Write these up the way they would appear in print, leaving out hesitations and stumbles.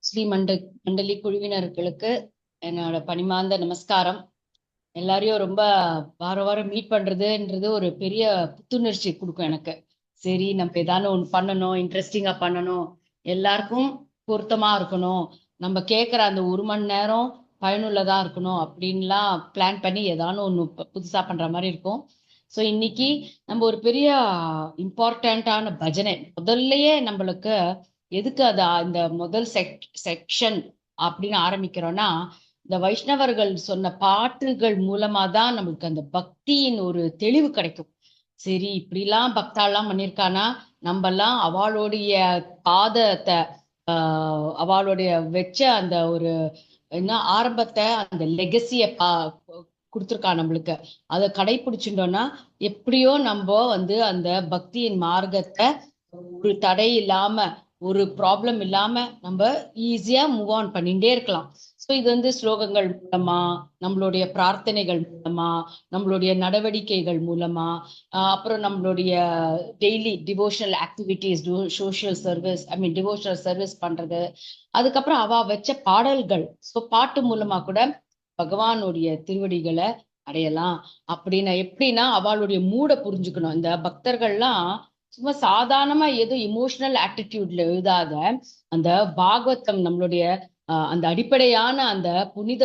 ஸ்ரீ மண்டலி குழுவினர்களுக்கு என்னோட பணிமார்ந்த நமஸ்காரம். எல்லாரையும் ரொம்ப வாரம் மீட் பண்றதுன்றது ஒரு பெரிய புத்துணர்ச்சி கொடுக்கும் எனக்கு. சரி, நம்ம ஏதாவது ஒன்று பண்ணணும், இன்ட்ரெஸ்டிங்கா பண்ணணும், எல்லாருக்கும் பொருத்தமா இருக்கணும், நம்ம கேட்குற அந்த 1 மணி நேரம் பயனுள்ளதா இருக்கணும் அப்படின்லாம் பிளான் பண்ணி ஏதாவது ஒன்று புதுசா பண்ற மாதிரி இருக்கும். ஸோ இன்னைக்கு நம்ம ஒரு பெரிய இம்பார்ட்டண்ட்டான பஜனை முதல்லயே நம்மளுக்கு எதுக்கு அது இந்த முதல் செக்ஷன் அப்படின்னு ஆரம்பிக்கிறோம்னா, இந்த வைஷ்ணவர்கள் சொன்ன பாட்டுகள் மூலமா தான் நம்மளுக்கு அந்த பக்தியின் ஒரு தெளிவு கிடைக்கும். சரி, இப்படிலாம் பக்தாலாம் பண்ணியிருக்கானா, நம்ம எல்லாம் அவளுடைய பாதத்தை அவளுடைய வச்ச அந்த ஒரு என்ன ஆரம்பத்தை, அந்த லெகசிய கொடுத்துருக்கா நம்மளுக்கு. அதை கடைபிடிச்சுட்டோம்னா எப்படியோ நம்ம அந்த பக்தியின் மார்க்கத்தை ஒரு தடை இல்லாம, ஒரு ப்ராப்ளம் இல்லாம நம்ம ஈஸியா மூவ் ஆன் பண்ணிட்டே இருக்கலாம். ஸோ இது ஸ்லோகங்கள் மூலமா, நம்மளுடைய பிரார்த்தனைகள் மூலமா, நம்மளுடைய நடவடிக்கைகள் மூலமா, அப்புறம் நம்மளுடைய daily devotional activities, social service, devotional service பண்றது, அதுக்கப்புறம் அவ வச்ச பாடல்கள், ஸோ பாட்டு மூலமா கூட பகவானுடைய திருவடிகளை அடையலாம். எப்படின்னா அவளுடைய மூட புரிஞ்சுக்கணும். இந்த பக்தர்கள்லாம் சும்மா சாதாரணமா ஏதோ இமோஷனல் ஆட்டிடியூட்ல எழுதாத அந்த பாகவதம், நம்மளுடைய அந்த அடிப்படையான அந்த புனித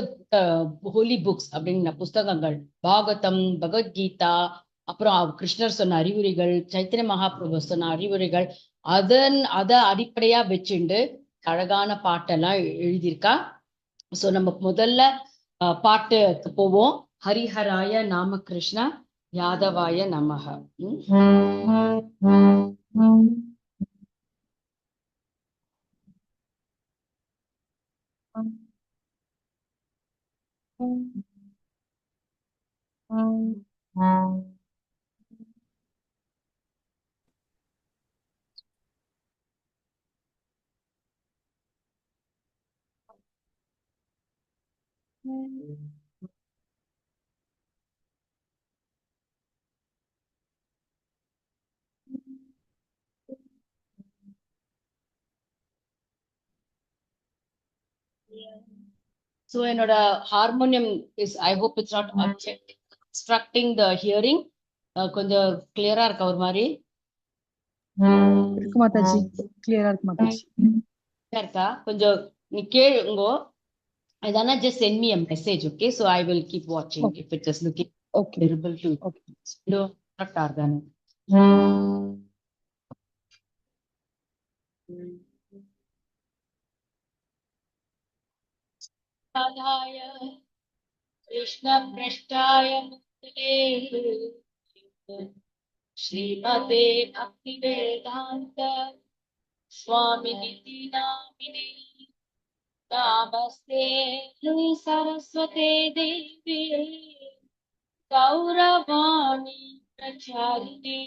ஹோலி புக்ஸ் அப்படிங்கிற புஸ்தகங்கள், பாகவதம், பகவத்கீதா, அப்புறம் கிருஷ்ணர் சொன்ன அறிவுரைகள், சைத்தன்ய மகாபிரபு சொன்ன அறிவுரைகள், அதை அடிப்படையா வச்சுண்டு அழகான பாட்டெல்லாம் எழுதியிருக்கா. சோ நம்ம முதல்ல பாட்டுக்கு போவோம். ஹரிஹராய நாம கிருஷ்ணா யாதவாய நமஹ. So என்னோட harmonium is, I hope it's not obstructing the hearing. கொஞ்சம் கிளியரா இருக்கா? ஒரு மாதிரி இருக்கு மாதாஜி, கிளியரா இருக்கு மாதாஜி. இருக்கா? கொஞ்சம் நீ கேளுங்கோ. Idana, just send me a message, okay? So I will keep watching if it is looking terrible to no Ardhana. Krishna Prashtaya Srimate Bhaktivedanta Swami Niti Namine Namaste Saraswate Devi Gauravani Pracharine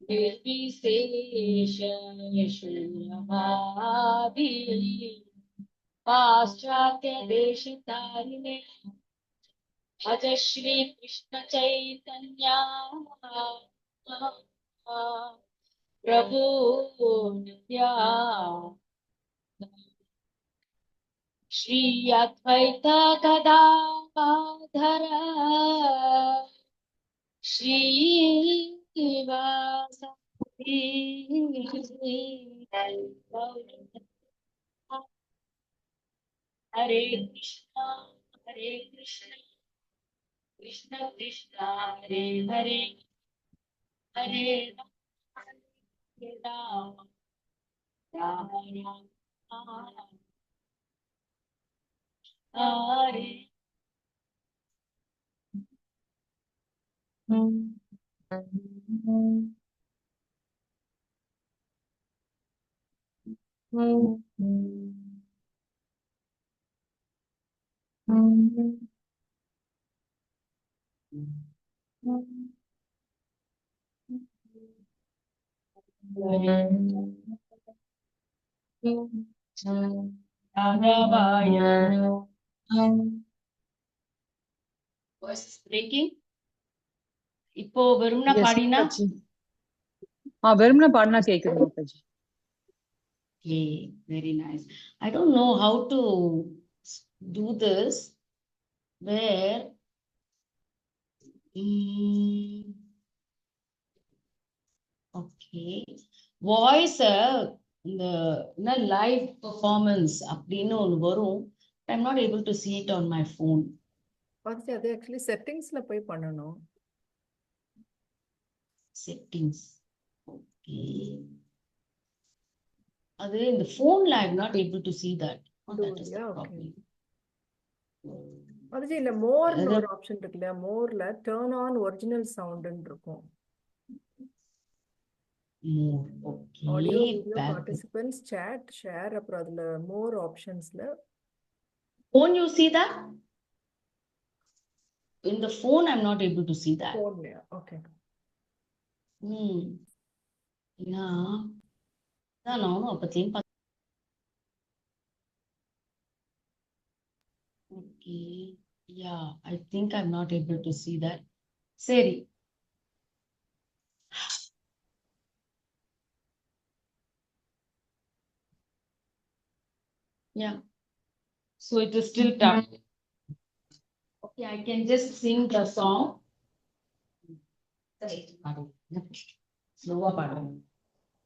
Nirvisesha Yashunyavadi Paschatya Deshitarine Bhaj Shri Krishna Chaitanya Prabhu Nityananda Shri Advaita Gadadhara Shri Vasadi Hare Krishna Krishna Krishna Hare Hare Hare Rama Rama Rama Hare. இப்போ வெறும்னா பாடினா வெறும்னா பாடினா கேக்குது Mataji. Okay, very nice. I don't know how to do this. Where? Okay. Voice இந்த live performance அப்படின்னு ஒன்று வரும். I'm not able to see it on my phone. அது ஆக்சுவலி செட்டிங்ஸ்ல போய் பண்ணணும். Settings. Okay. அது இந்த phoneல I'm not able to see that. That is the problem. அது இல்ல மோர்னு ஒரு ஆப்ஷன் இருக்குல்ல, மோர்ல டர்ன் ஆன் ஒரிஜினல் சவுண்ட்னு இருக்கும். More. Okay. Audio video participants chat share அப்புறம் அதுல மோர் ஆப்ஷன்ஸ்ல. Phone you see that? In the phone I'm not able to see that. Phone, yeah. Okay. நானும் அப்பத்தையும் Okay. Yeah, I think I'm not able to see that. சரி. Yeah. So it is still tough. Okay, I can just sing the song. Slower pardon.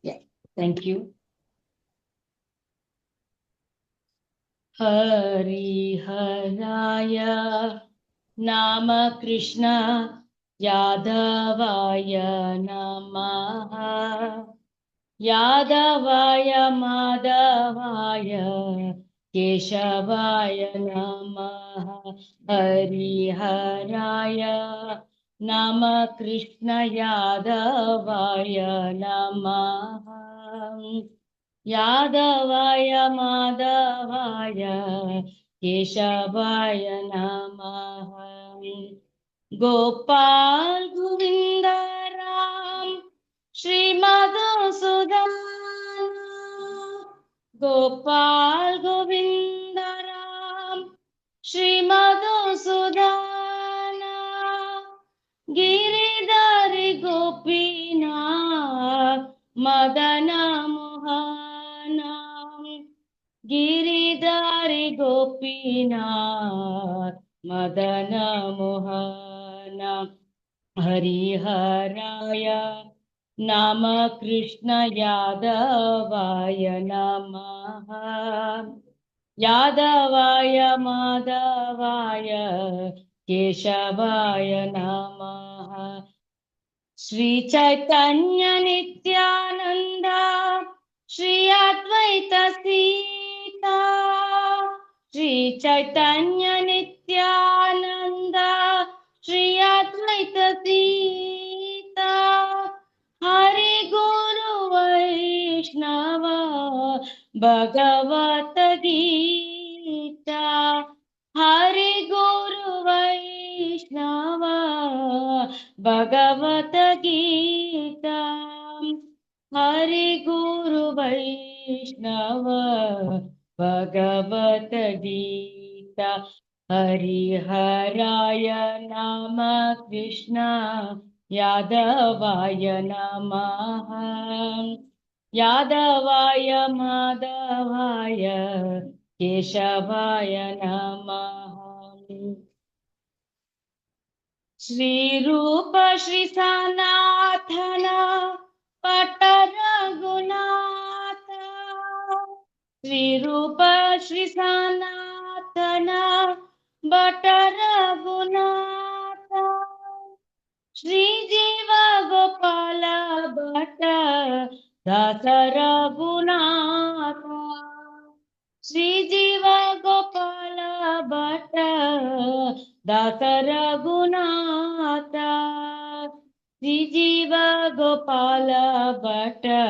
Yeah, thank you. Hariharaya Nama Krishna Yadavaya Namaha Yadavaya Madhavaya Keshavaya Namaha Hariharaya Nama Krishna Yadavaya Namaha Yadavaya Madhavaya Keshavaya Namaha Gopal Govinda Ram Shri Madhusudana Gopal Govinda Ram Shri Madhusudana Giridhari Gopinath Madana Mohana Giridhari Gopinath Madana Mohana Hariharaya Nama Krishna Yadavaya Namaha Yadavaya Madhavaya Keshavaya Namaha Shri Chaitanya Nityananda Shri Advaita Sita Shri Chaitanya Nityananda Shri Advaita Sita Hari Guru Vaishnava Bhagavata Gita Hari Guru Vaishnava Bhagavata Gita Hari Guru Vaishnava Bhagavata Gita Hariharaya Nama Krishna Yadavaya Namaha Yadavaya Madhavaya Keshavaya Namaha Shri Rupa Shri Sanatana Pataragunatha Shri Rupa Shri Sanatana Pataragunatha Shri Jiva Gopala Bhatta Dasaragunatha Shri Jiva Gopala Bhatta Dasaragunatha Shri Jiva Gopala Bhatta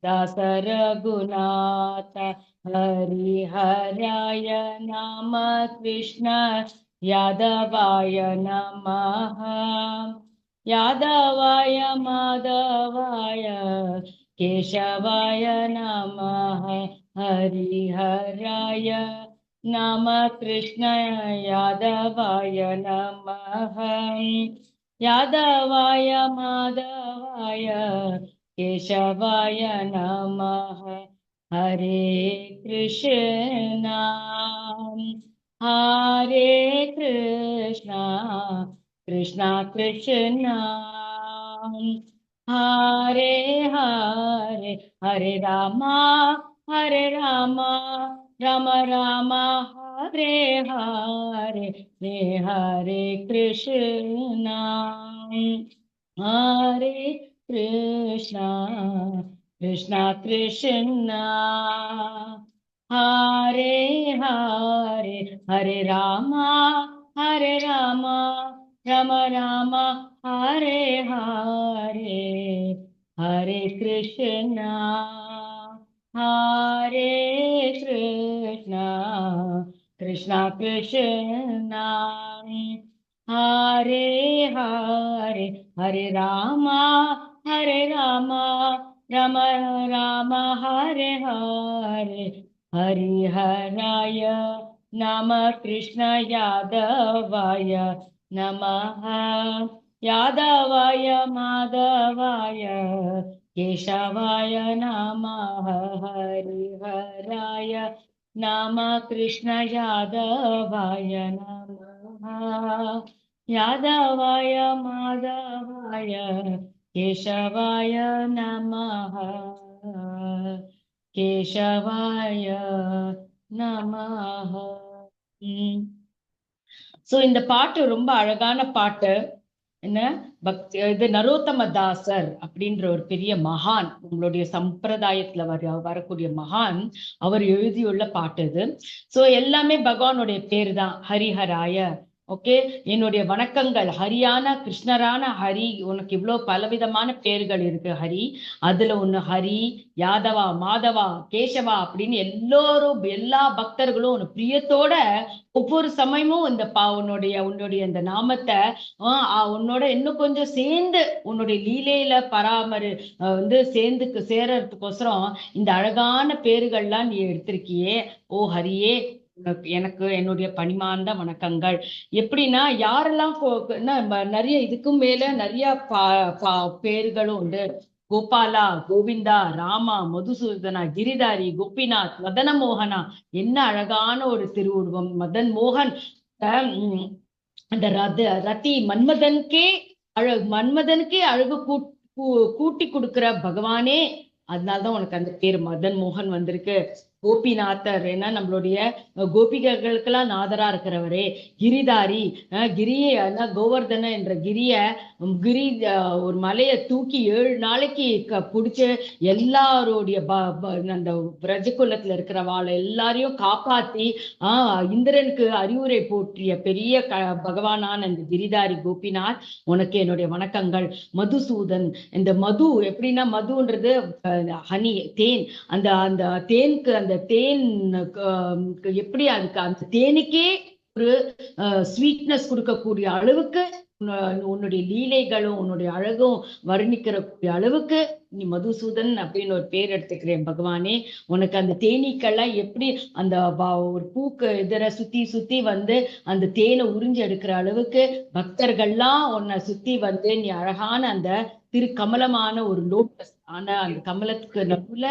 Dasaragunatha Hariharaya Nama Krishna Yadavaya Namaha Yadavaya Madhavaya Keshavaya Namaha Hariharaya Nama Krishna Yadavaya Namaha Yadavaya Madhavaya Keshavaya Namaha Hare Krishna, Hare Krishna, Krishna Krishna, Hare Hare, Hare Rama, Hare Rama, Rama Rama, Hare Hare, Hare Krishna, Hare Krishna, Krishna Krishna, Hare Hare, Hare Rama, Hare Rama, Rama Rama, Hare Hare, Hare Krishna, Hare Krishna, Krishna Krishna, Hare Hare, Hare Rama, Hare Rama, Rama Rama, Hare Hare, Hari Haraya Nama Krishna Yadavaya Namaha, Yadavaya Madhavaya Keshavaya Namaha, Hari Haraya Nama Krishna Yadavaya Namaha, Yadavaya Madhavaya Keshavaya Namaha, Keshavaya Namaha. So இந்த பாட்டு ரொம்ப அழகான பாட்டு. என்ன பக்தி, இது நரோத்தம தாசர் அப்படின்ற ஒரு பெரிய மகான், உங்களுடைய சம்பிரதாயத்துல வரக்கூடிய மகான், அவர் எழுதியுள்ள பாட்டு இது. சோ எல்லாமே பகவானுடைய பேரு தான், ஹரிஹராய. ஓகே, என்னுடைய வணக்கங்கள். ஹரியான கிருஷ்ணரான ஹரி, உனக்கு இவ்வளவு பலவிதமான பேர்கள் இருக்கு ஹரி. அதுல ஒண்ணு ஹரி, யாதவா, மாதவா, கேசவா அப்படின்னு எல்லோரும், எல்லா பக்தர்களும் ஒரு பிரியத்தோட ஒவ்வொரு சமயமும் இந்த உன்னுடைய இந்த நாமத்தை உன்னோட இன்னும் கொஞ்சம் சேர்ந்து உன்னுடைய லீலையில சேர்ந்துக்கு சேரறதுக்கோசரம் இந்த அழகான பேர்கள்லாம் நீ எடுத்திருக்கியே. ஓ ஹரியே, எனக்கு என்னுடைய பணிமார்ந்த வணக்கங்கள். எப்படின்னா, யாரெல்லாம் நிறைய இதுக்கும் மேல நிறைய பேர்களும் உண்டு. கோபாலா, கோவிந்தா, ராமா, மதுசூதனா, கிரிதாரி, கோபிநாத், மதன மோகனா. என்ன அழகான ஒரு திருவுருவம் மதன் மோகன். அந்த ரதி மன்மதனுக்கே அழகு கூட்டி கொடுக்கிற பகவானே. அதனால்தான் உனக்கு அந்த பேர் மதன் மோகன் வந்திருக்கு. கோபிநாதர், ஏன்னா நம்மளுடைய கோபிகைகளுக்கெல்லாம் நாதரா இருக்கிறவரே. கிரிதாரி, கிரியை, கோவர்தன என்ற கிரி ஒரு மலையை தூக்கி 7 நாளைக்கு பிடிச்சு எல்லாருடைய அந்த பிரஜகுலத்துல இருக்கிறவாள் எல்லாரையும் காப்பாத்தி இந்திரனுக்கு அறிவுரை போற்றிய பெரிய பகவானான இந்த கிரிதாரி கோபிநாத், உனக்கு என்னுடைய வணக்கங்கள். மதுசூதன், இந்த மது எப்படின்னா, மதுன்றது ஹனி, தேன். அந்த தேனுக்கு, அந்த தேன் எப்படி அதுக்கு அந்த தேனுக்கே ஒரு ஸ்வீட்னஸ் கொடுக்கக்கூடிய அளவுக்கு உன்னுடைய லீலைகளும் உன்னுடைய அழகும் வர்ணிக்கிற அளவுக்கு நீ மதுசூதன் அப்படின்னு ஒரு பேர் எடுத்துக்கிறேன் பகவானே. உனக்கு அந்த தேனீக்கள்லாம் எப்படி அந்த ஒரு பூக்கு எதிர சுத்தி சுத்தி அந்த தேனை உறிஞ்சு எடுக்கிற அளவுக்கு பக்தர்கள்லாம் உன்னை சுத்தி நீ அழகான அந்த திருக்கமலமான ஒரு லோட்டஸ் ஆன அந்த கமலத்துக்கு நடுவுல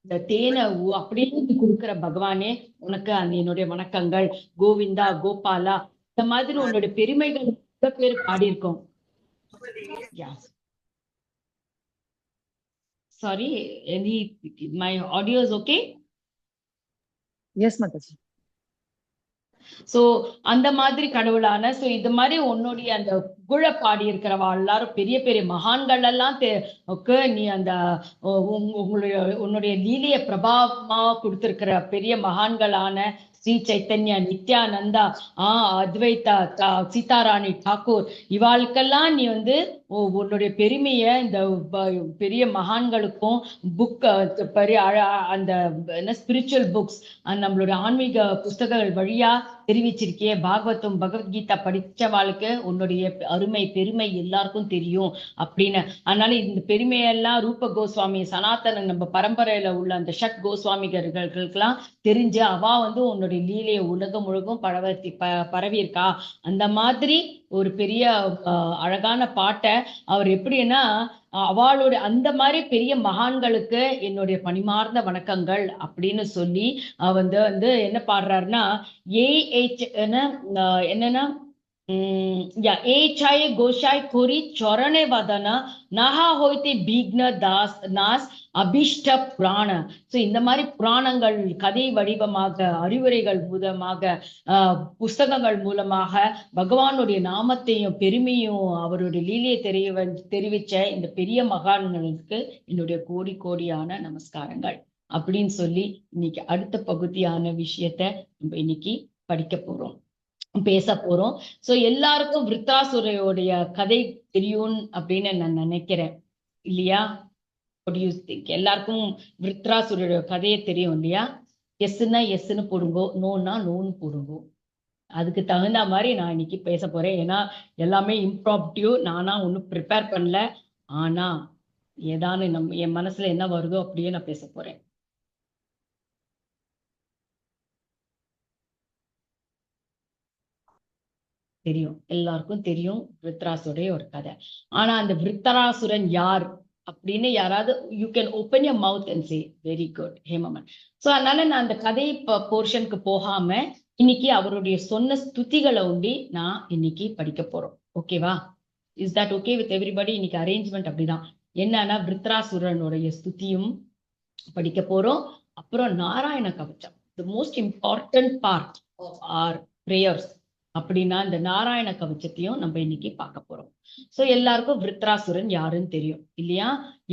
இந்த தேனை அப்படியே கொடுக்கிற பகவானே, உனக்கு என்னுடைய வணக்கங்கள். கோவிந்தா, கோபாலா, இந்த மாதிரி உன்னுடைய பெருமைகள் பேர் பாடியிருக்கோம். Sorry, my audio is okay? Yes, Mataji. So அந்த மாதிரி கடவுளான, சோ இது மாதிரி உன்னுடைய அந்த புகழ பாடி இருக்கிறவா எல்லாரும் பெரிய பெரிய மகான்கள் எல்லாம் நீ அந்த உன்னுடைய லீலைய பிரபாவமா கொடுத்திருக்கிற பெரிய மகான்களான ஸ்ரீ சைத்தன்யா, நித்யானந்தா, அத்வைதா, சீதாராணி டாக்கூர், இவாளுக்கெல்லாம் நீ உன்னுடைய பெருமைய இந்த பெரிய மகான்களுக்கும் பெரிய அந்த ஸ்பிரிச்சுவல் புக்ஸ், நம்மளுடைய ஆன்மீக புஸ்தகங்கள் வழியா தெரிவிச்சிருக்கிய. பாகவதம், பகவத்கீதா படிச்சவாளுக்கு உன்னுடைய அருமை பெருமை எல்லாருக்கும் தெரியும் அப்படின்னு. அதனால இந்த பெருமையெல்லாம் ரூப கோஸ்வாமி, சனாதன நம்ம பரம்பரையில உள்ள அந்த ஷட் கோஸ்வாமிகளுக்கெல்லாம் தெரிஞ்சு அவ உன்னுடைய லீலையை உலகம் முழுக்கும் பரவி இருக்கா. அந்த மாதிரி ஒரு பெரிய அழகான பாட்டை அவர் எப்படின்னா அவளுடைய அந்த மாதிரி பெரிய மகான்களுக்கு என்னுடைய பணிமார்ந்த வணக்கங்கள் அப்படின்னு சொல்லி வந்து என்ன பாடுறாருன்னா என்னன்னா ஏச்சாய கோஷாய் கோரி சொரணே வதன நகா ஹோய்தே பீக்ன தாஸ் நாஸ் அபிஷ்ட புராண. சோ இந்த மாதிரி புராணங்கள் கதை வடிவமாக, அறிவுரைகள் மூலமாக, புஸ்தகங்கள் மூலமாக பகவானுடைய நாமத்தையும் பெருமையும் அவருடைய லீலையை தெரிவிச்ச இந்த பெரிய மகான்களுக்கு என்னுடைய கோடி கோடியான நமஸ்காரங்கள் அப்படின்னு சொல்லி இன்னைக்கு அடுத்த பகுதியான விஷயத்த நம்ம இன்னைக்கு படிக்க போறோம், பேச போறோம். சோ எல்லாருக்கும் விருத்தாசுரையோடைய கதை தெரியும் அப்படின்னு நான் நினைக்கிறேன், இல்லையா? எல்லாருக்கும் விருத்ராசுரோட கதையை தெரியும் இல்லையா? எஸ்ன்னா எஸ்ன்னு போடுங்கோ, நோன்னா நோன்னு போடுங்கோ. அதுக்கு தகுந்த மாதிரி நான் இன்னைக்கு பேச போறேன். ஏன்னா எல்லாமே இம்ப்ராப்டிவ், நானா ஒன்னும் ப்ரிப்பேர் பண்ணல. ஆனா ஏதானு என் மனசுல என்ன வருதோ அப்படியே நான் பேச போறேன். தெரியும், எல்லாருக்கும் தெரியும் விருத்ராசுடைய ஒரு கதை. ஆனா அந்த விருத்தராசுரன் யார் அப்படின்னு யாராவது you can open your mouth and say very good ஹேமமன். சோ அதனால நான் அந்த கதை போர்ஷனுக்கு போகாம இன்னைக்கு அவருடைய சொன்ன ஸ்துதிகளை உண்டி நான் இன்னைக்கு படிக்க போறோம். ஓகேவா? Is that okay with everybody? இன்னைக்கு அரேஞ்ச்மெண்ட் அப்படிதான். என்னன்னா விருத்ராசுரனுடைய ஸ்துதியும் படிக்க போறோம். அப்புறம் Narayana Kavacham, the most important part of our prayers. அப்படின்னா இந்த நாராயண கவச்சத்தையும் நம்ம இன்னைக்கு பார்க்க போறோம். சோ எல்லாருக்கும் விருத்ராசுரன் யாருன்னு தெரியும் இல்லையா?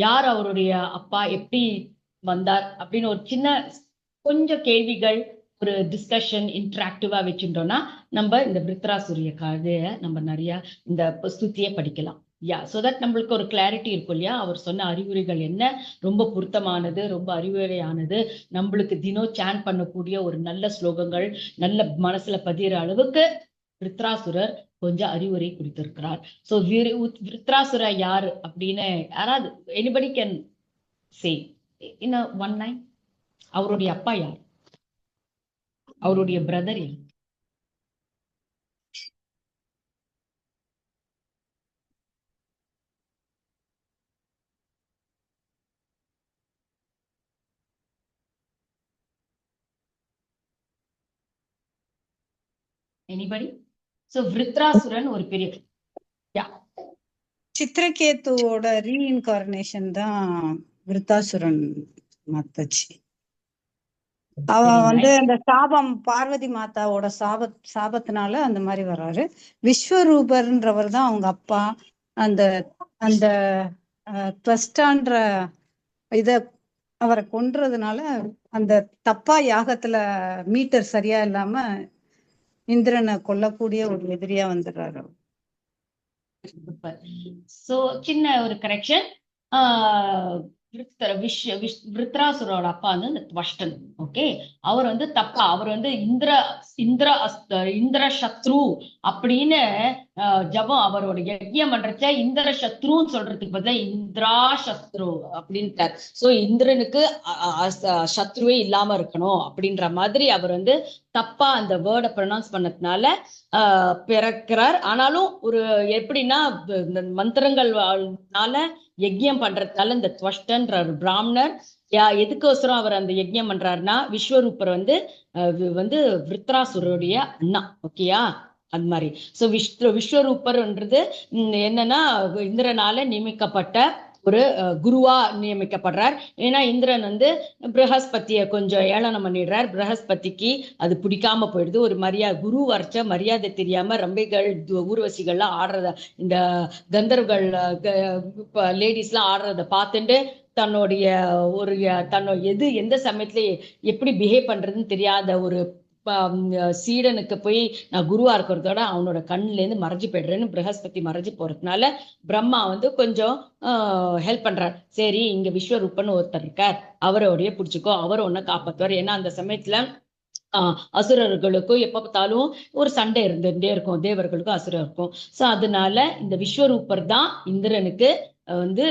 யார் அவருடைய அப்பா, எப்படி வந்தார் அப்படின்னு ஒரு சின்ன கொஞ்சம் கேள்விகள், ஒரு டிஸ்கஷன் இன்டராக்டிவா வச்சுட்டோம்னா நம்ம இந்த விருத்ராசுரிய கதையை நம்ம நிறைய இந்த ஸ்துதியை படிக்கலாம். சோ தட் நம்மளுக்கு ஒரு கிளாரிட்டி இருக்கும் இல்லையா? அவர் சொன்ன அறிவுரைகள் என்ன ரொம்ப பொருத்தமானது, ரொம்ப அறிவுரையானது, நம்மளுக்கு தினம் சான் பண்ணக்கூடிய ஒரு நல்ல ஸ்லோகங்கள் நல்ல மனசுல பதிகிற அளவுக்கு விருத்ராசுரர் கொஞ்சம் அறிவுரை கொடுத்திருக்கிறார். சோ விருத்ராசுர யாரு அப்படின்னு யாராவது anybody can say in one line? அவருடைய அப்பா யார்? அவருடைய பிரதர் யார்? எனிபடி? சோ விருத்ராசுரன் ஒரு பெரிய சித்திரகேத்துவோட ரீஇன்கார்னேஷன் தான் விருத்தாசுரன் மாத்தாச்சு. அவன் வந்து அந்த சாபம், பார்வதி மாதாவோட சாபத்தினால அந்த மாதிரி வர்றாரு. விஸ்வரூபர்ன்றவர் தான் அவங்க அப்பா. அந்த அந்த த்வஷ்டான்ற இத அவரை கொன்றதுனால அந்த தப்பா யாகத்துல மீட்டர் சரியா இல்லாம இந்திரனை கொல்லக்கூடிய ஒரு எதிரியா வந்துடுறாரு. சோ சின்ன ஒரு கரெக்ஷன், விருத்ராசுரோட அப்பா வந்து இந்த த்வஷ்டன். ஓகே, அவர் வந்து தப்பா, அவர் வந்து இந்திர சத்ரு அப்படின்னு ஜபம் அவரோட யஜ்யம் பண்றச்ச இந்திர சத்ருன்னு சொல்றதுக்கு பதிலா இந்திரா சத்ரு அப்படின்ட்டார். சோ இந்திரனுக்கு சத்ருவே இல்லாம இருக்கணும் அப்படின்ற மாதிரி அவர் வந்து தப்பா அந்த வேர்டை ப்ரொனவுன்ஸ் பண்ணதுனால பிறக்கிறார். ஆனாலும் ஒரு எப்படின்னா மந்திரங்கள்னால யஜ்யம் பண்றதுனால இந்த த்வஷ்டன்ற ஒரு பிராமணர் எதுக்கோசரம் அவர் அந்த யஜ்யம் பண்றாருன்னா விஸ்வரூபர் வந்து விருத்ராசுரருடைய அண்ணா. ஓகேயா? அந்த மாதிரி. சோ விஸ்வரூபர்ன்றது என்னன்னா இந்திரனால நியமிக்கப்பட்ட ஒரு குருவா நியமிக்கப்படுறார். ஏன்னா இந்திரன் வந்து பிரகஸ்பதிய கொஞ்சம் ஏளனம் பண்ணிடுறார். பிரகஸ்பதிக்கு அது பிடிக்காம போயிடுது. ஒரு குரு வரைச்ச மரியாதை தெரியாம ரம்பைகள் ஊர்வசிகள்லாம் ஆடுறத, இந்த கந்தர்கள் லேடிஸ் எல்லாம் ஆடுறத பார்த்துட்டு தன்னுடைய எந்த சமயத்துல எப்படி பிஹேவ் பண்றதுன்னு தெரியாத ஒரு சீடனுக்கு போய் நான் குருவா இருக்கிறதோட அவனோட கண்ணுல இருந்து மறைஞ்சு போயிடுறேன்னு பிரகஸ்பதி மறைஞ்சு போறதுனால பிரம்மா வந்து கொஞ்சம் ஹெல்ப் பண்றார். சரி, இங்க விஸ்வரூபன் ஒருத்தர் இருக்கார், அவரோடைய பிடிச்சிக்கோ, அவர் ஒன்ன காப்பாத்துவார். ஏன்னா அந்த சமயத்துல அசுரர்களுக்கும் எப்ப பார்த்தாலும் ஒரு சண்டை இருந்துட்டே இருக்கும், தேவர்களுக்கும் அசுரருக்கும். சோ அதனால இந்த விஸ்வரூபர் தான் இந்திரனுக்கு வந்து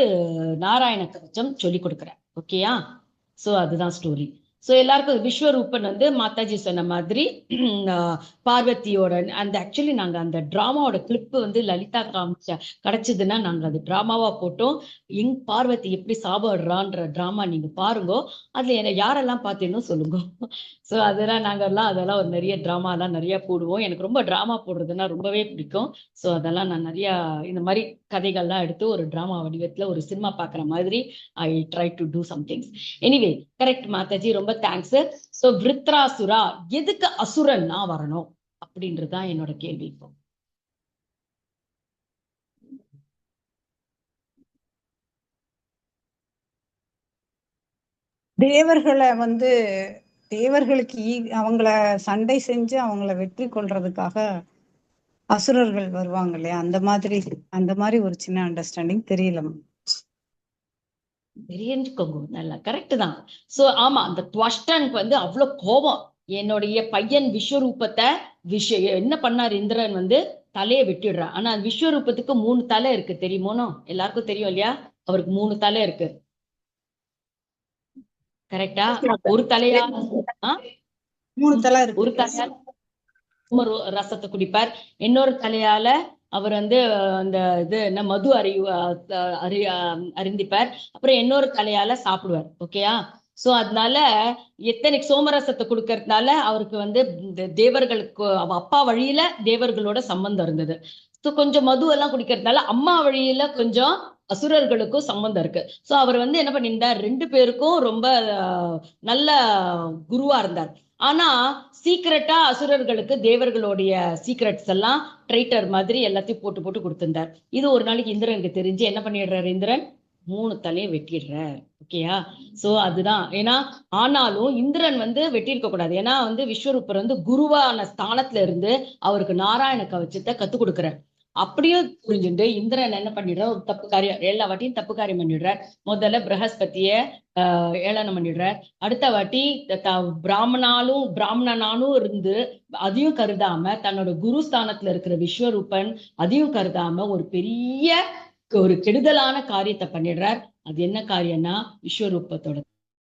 நாராயண கவச்சம் சொல்லி கொடுக்குறார். ஓகேயா? சோ அதுதான் ஸ்டோரி. சோ எல்லாருக்கும் விஸ்வரூபன் வந்து மாதாஜி சொன்ன மாதிரி பார்வதியோட அந்த ஆக்சுவலி நாங்க அந்த டிராமாவோட கிளிப் வந்து லலிதா காமிச்ச கிடைச்சதுன்னா நாங்க அது டிராமாவா போட்டோம். பார்வதி எப்படி சாப்பிடுறான்ற டிராமா நீங்க பாருங்க. அதுல என்ன யாரெல்லாம் பார்த்தீங்கன்னு சொல்லுங்க. சோ அதெல்லாம் அதெல்லாம் ஒரு நிறைய டிராமா எல்லாம் நிறைய போடுவோம். எனக்கு ரொம்ப டிராமா போடுறதுன்னா ரொம்பவே பிடிக்கும். சோ அதெல்லாம் நான் நிறைய இந்த மாதிரி கதைகள்லாம் எடுத்து ஒரு டிராமா வடிவத்துல ஒரு சினிமா பாக்குற மாதிரி I try to do somethings. Anyway correct Mataji, ரொம்ப தேங்க்ஸ். சோ விருத்ராசுரா எதுக்கு அசுரன்னா வரணும் அப்படின்றதுதான் என்னோட கேள்வி. இப்போ தேவர்களை வந்து தேவர்களுக்கு அவங்கள சண்டை செஞ்சு அவங்கள வெற்றி கொள்றதுக்காக அசுரர்கள் வருவாங்க இல்லையா, அந்த மாதிரி ஒரு சின்ன அண்டர்ஸ்டாண்டிங் தெரியல. தெரிஞ்சுக்கோங்க, நல்லா கரெக்ட் தான். சோ ஆமா, அந்த துவஷ்டனுக்கு வந்து அவ்வளவு கோபம். என்னுடைய பையன் விஸ்வரூபத்தை என்ன பண்ணார் இந்திரன் வந்து தலையை வெட்டிடுறான். ஆனா விஸ்வரூபத்துக்கு 3 தலை இருக்கு, தெரியுமோனோ? எல்லாருக்கும் தெரியும் இல்லையா? அவருக்கு 3 தலை இருக்கு, கரெக்டா? ஒரு தலையா 3 தலை இருக்கு. ஒரு தலையால ரசத்தை குடிப்பார், இன்னொரு தலையால அவர் வந்து அந்த இது என்ன மது அருந்திப்பார், அப்புறம் இன்னொரு தலையால சாப்பிடுவார். ஓகேயா? சோ அதனால எத்தனை சோமரசத்தை கொடுக்கறதுனால அவருக்கு வந்து தேவர்களுக்கு அப்பா வழியில தேவர்களோட சம்பந்தம் இருந்தது. சோ கொஞ்சம் மது எல்லாம் குடிக்கிறதுனால அம்மா வழியில கொஞ்சம் அசுரர்களுக்கும் சம்பந்தம் இருக்கு. சோ அவர் வந்து என்ன பண்ணியிருந்தார், 2 பேருக்கும் ரொம்ப நல்ல குருவா இருந்தார். ஆனா சீக்கிரட்டா அசுரர்களுக்கு தேவர்களுடைய சீக்ரெட்ஸ் எல்லாம் ட்ரைட்டர் மாதிரி எல்லாத்தையும் போட்டு போட்டு கொடுத்திருந்தார். இது ஒரு நாளைக்கு இந்திரனுக்கு தெரிஞ்சு என்ன பண்ணிடுறாரு, இந்திரன் 3 தலையை வெட்டிடுறார். ஓகேயா? சோ அதுதான். ஏன்னா ஆனாலும் இந்திரன் வந்து வெட்டியிருக்க கூடாது. ஏன்னா வந்து விஸ்வரூபர் வந்து குருவான ஸ்தானத்துல இருந்து அவருக்கு நாராயண கவச்சத்தை கத்து கொடுக்குறார். அப்படியும் புரிஞ்சுட்டு இந்திரன் என்ன பண்ணிடுறார், ஒரு தப்பு காரியம், எல்லா வாட்டியும் தப்பு காரியம் பண்ணிடுறார். முதல்ல பிரகஸ்பதிய ஏளனம் பண்ணிடுறார். அடுத்த வாட்டி பிராமணனாலும் இருந்து அதையும் கருதாம தன்னோட குருஸ்தானத்துல இருக்கிற விஸ்வரூபன் அதையும் கருதாம ஒரு பெரிய ஒரு கெடுதலான காரியத்தை பண்ணிடுறார். அது என்ன காரியம்னா, விஸ்வரூபத்தோட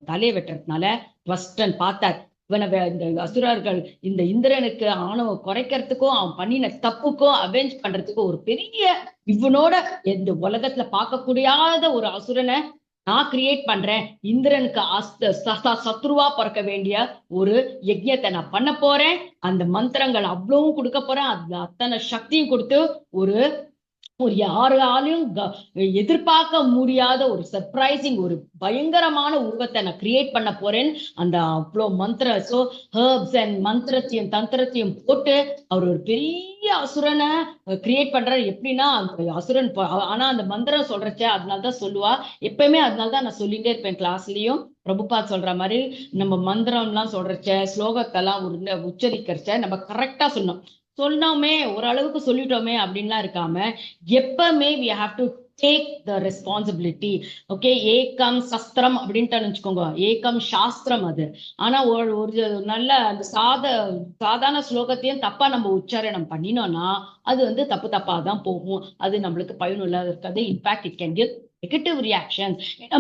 தலையை வெட்டுறதுனால துவஷ்டன் பார்த்தார், இவனை இந்த அசுரர்கள் இந்த இந்திரனுக்கு ஆணவம் குறைக்கிறதுக்கும் அவன் பண்ணின தப்புக்கும் அவேஞ்ச் பண்றதுக்கும் ஒரு பெரிய இவனோட இந்த உலகத்துல பார்க்கக்கூடியாத ஒரு அசுரனை நான் கிரியேட் பண்றேன், இந்திரனுக்கு சத்ருவா பிறக்க வேண்டிய ஒரு யஜ்யத்தை நான் பண்ண போறேன், அந்த மந்திரங்கள் அவ்வளவும் கொடுக்க போறேன், அதுல அத்தனை சக்தியும் கொடுத்து ஒரு யாராலையும் எதிர்பார்க்க முடியாத ஒரு சர்ப்ரைசிங் ஒரு பயங்கரமான உருவத்தை நான் கிரியேட் பண்ண போறேன். அந்த அவ்வளோ ஹெர்ப்ஸ் அண்ட் மந்திரத்தையும் தந்திரத்தையும் போட்டு அவர் ஒரு பெரிய அசுரனை கிரியேட் பண்றாரு. எப்படின்னா அந்த அசுரன் ஆனா அந்த மந்திரம் சொல்றச்ச அதனால்தான் சொல்லுவா, எப்பயுமே அதனால்தான் நான் சொல்லிட்டே இருப்பேன் கிளாஸ்லயும். பிரபுபாத் சொல்ற மாதிரி நம்ம மந்திரம் எல்லாம் சொல்றச்ச ஸ்லோகத்தெல்லாம் உச்சரிக்கிறச்ச நம்ம கரெக்டா சொன்னோமே ஓரளவுக்கு சொல்லிட்டோமே அப்படின்லாம் இருக்காம எப்பவுமே we have to take the responsibility. Okay, ஏகம் சஸ்திரம் அப்படின்ட்டு நினைச்சுக்கோங்க, ஏகம் சாஸ்திரம் அது. ஆனா ஒரு நல்ல அந்த சாதாரண ஸ்லோகத்தையும் தப்பா நம்ம உச்சாரணம் பண்ணினோம்னா அது வந்து தப்பாதான் போகும், அது நம்மளுக்கு பயனுள்ளதா இருக்காது. In fact it can give negative reactions. ஏன்னா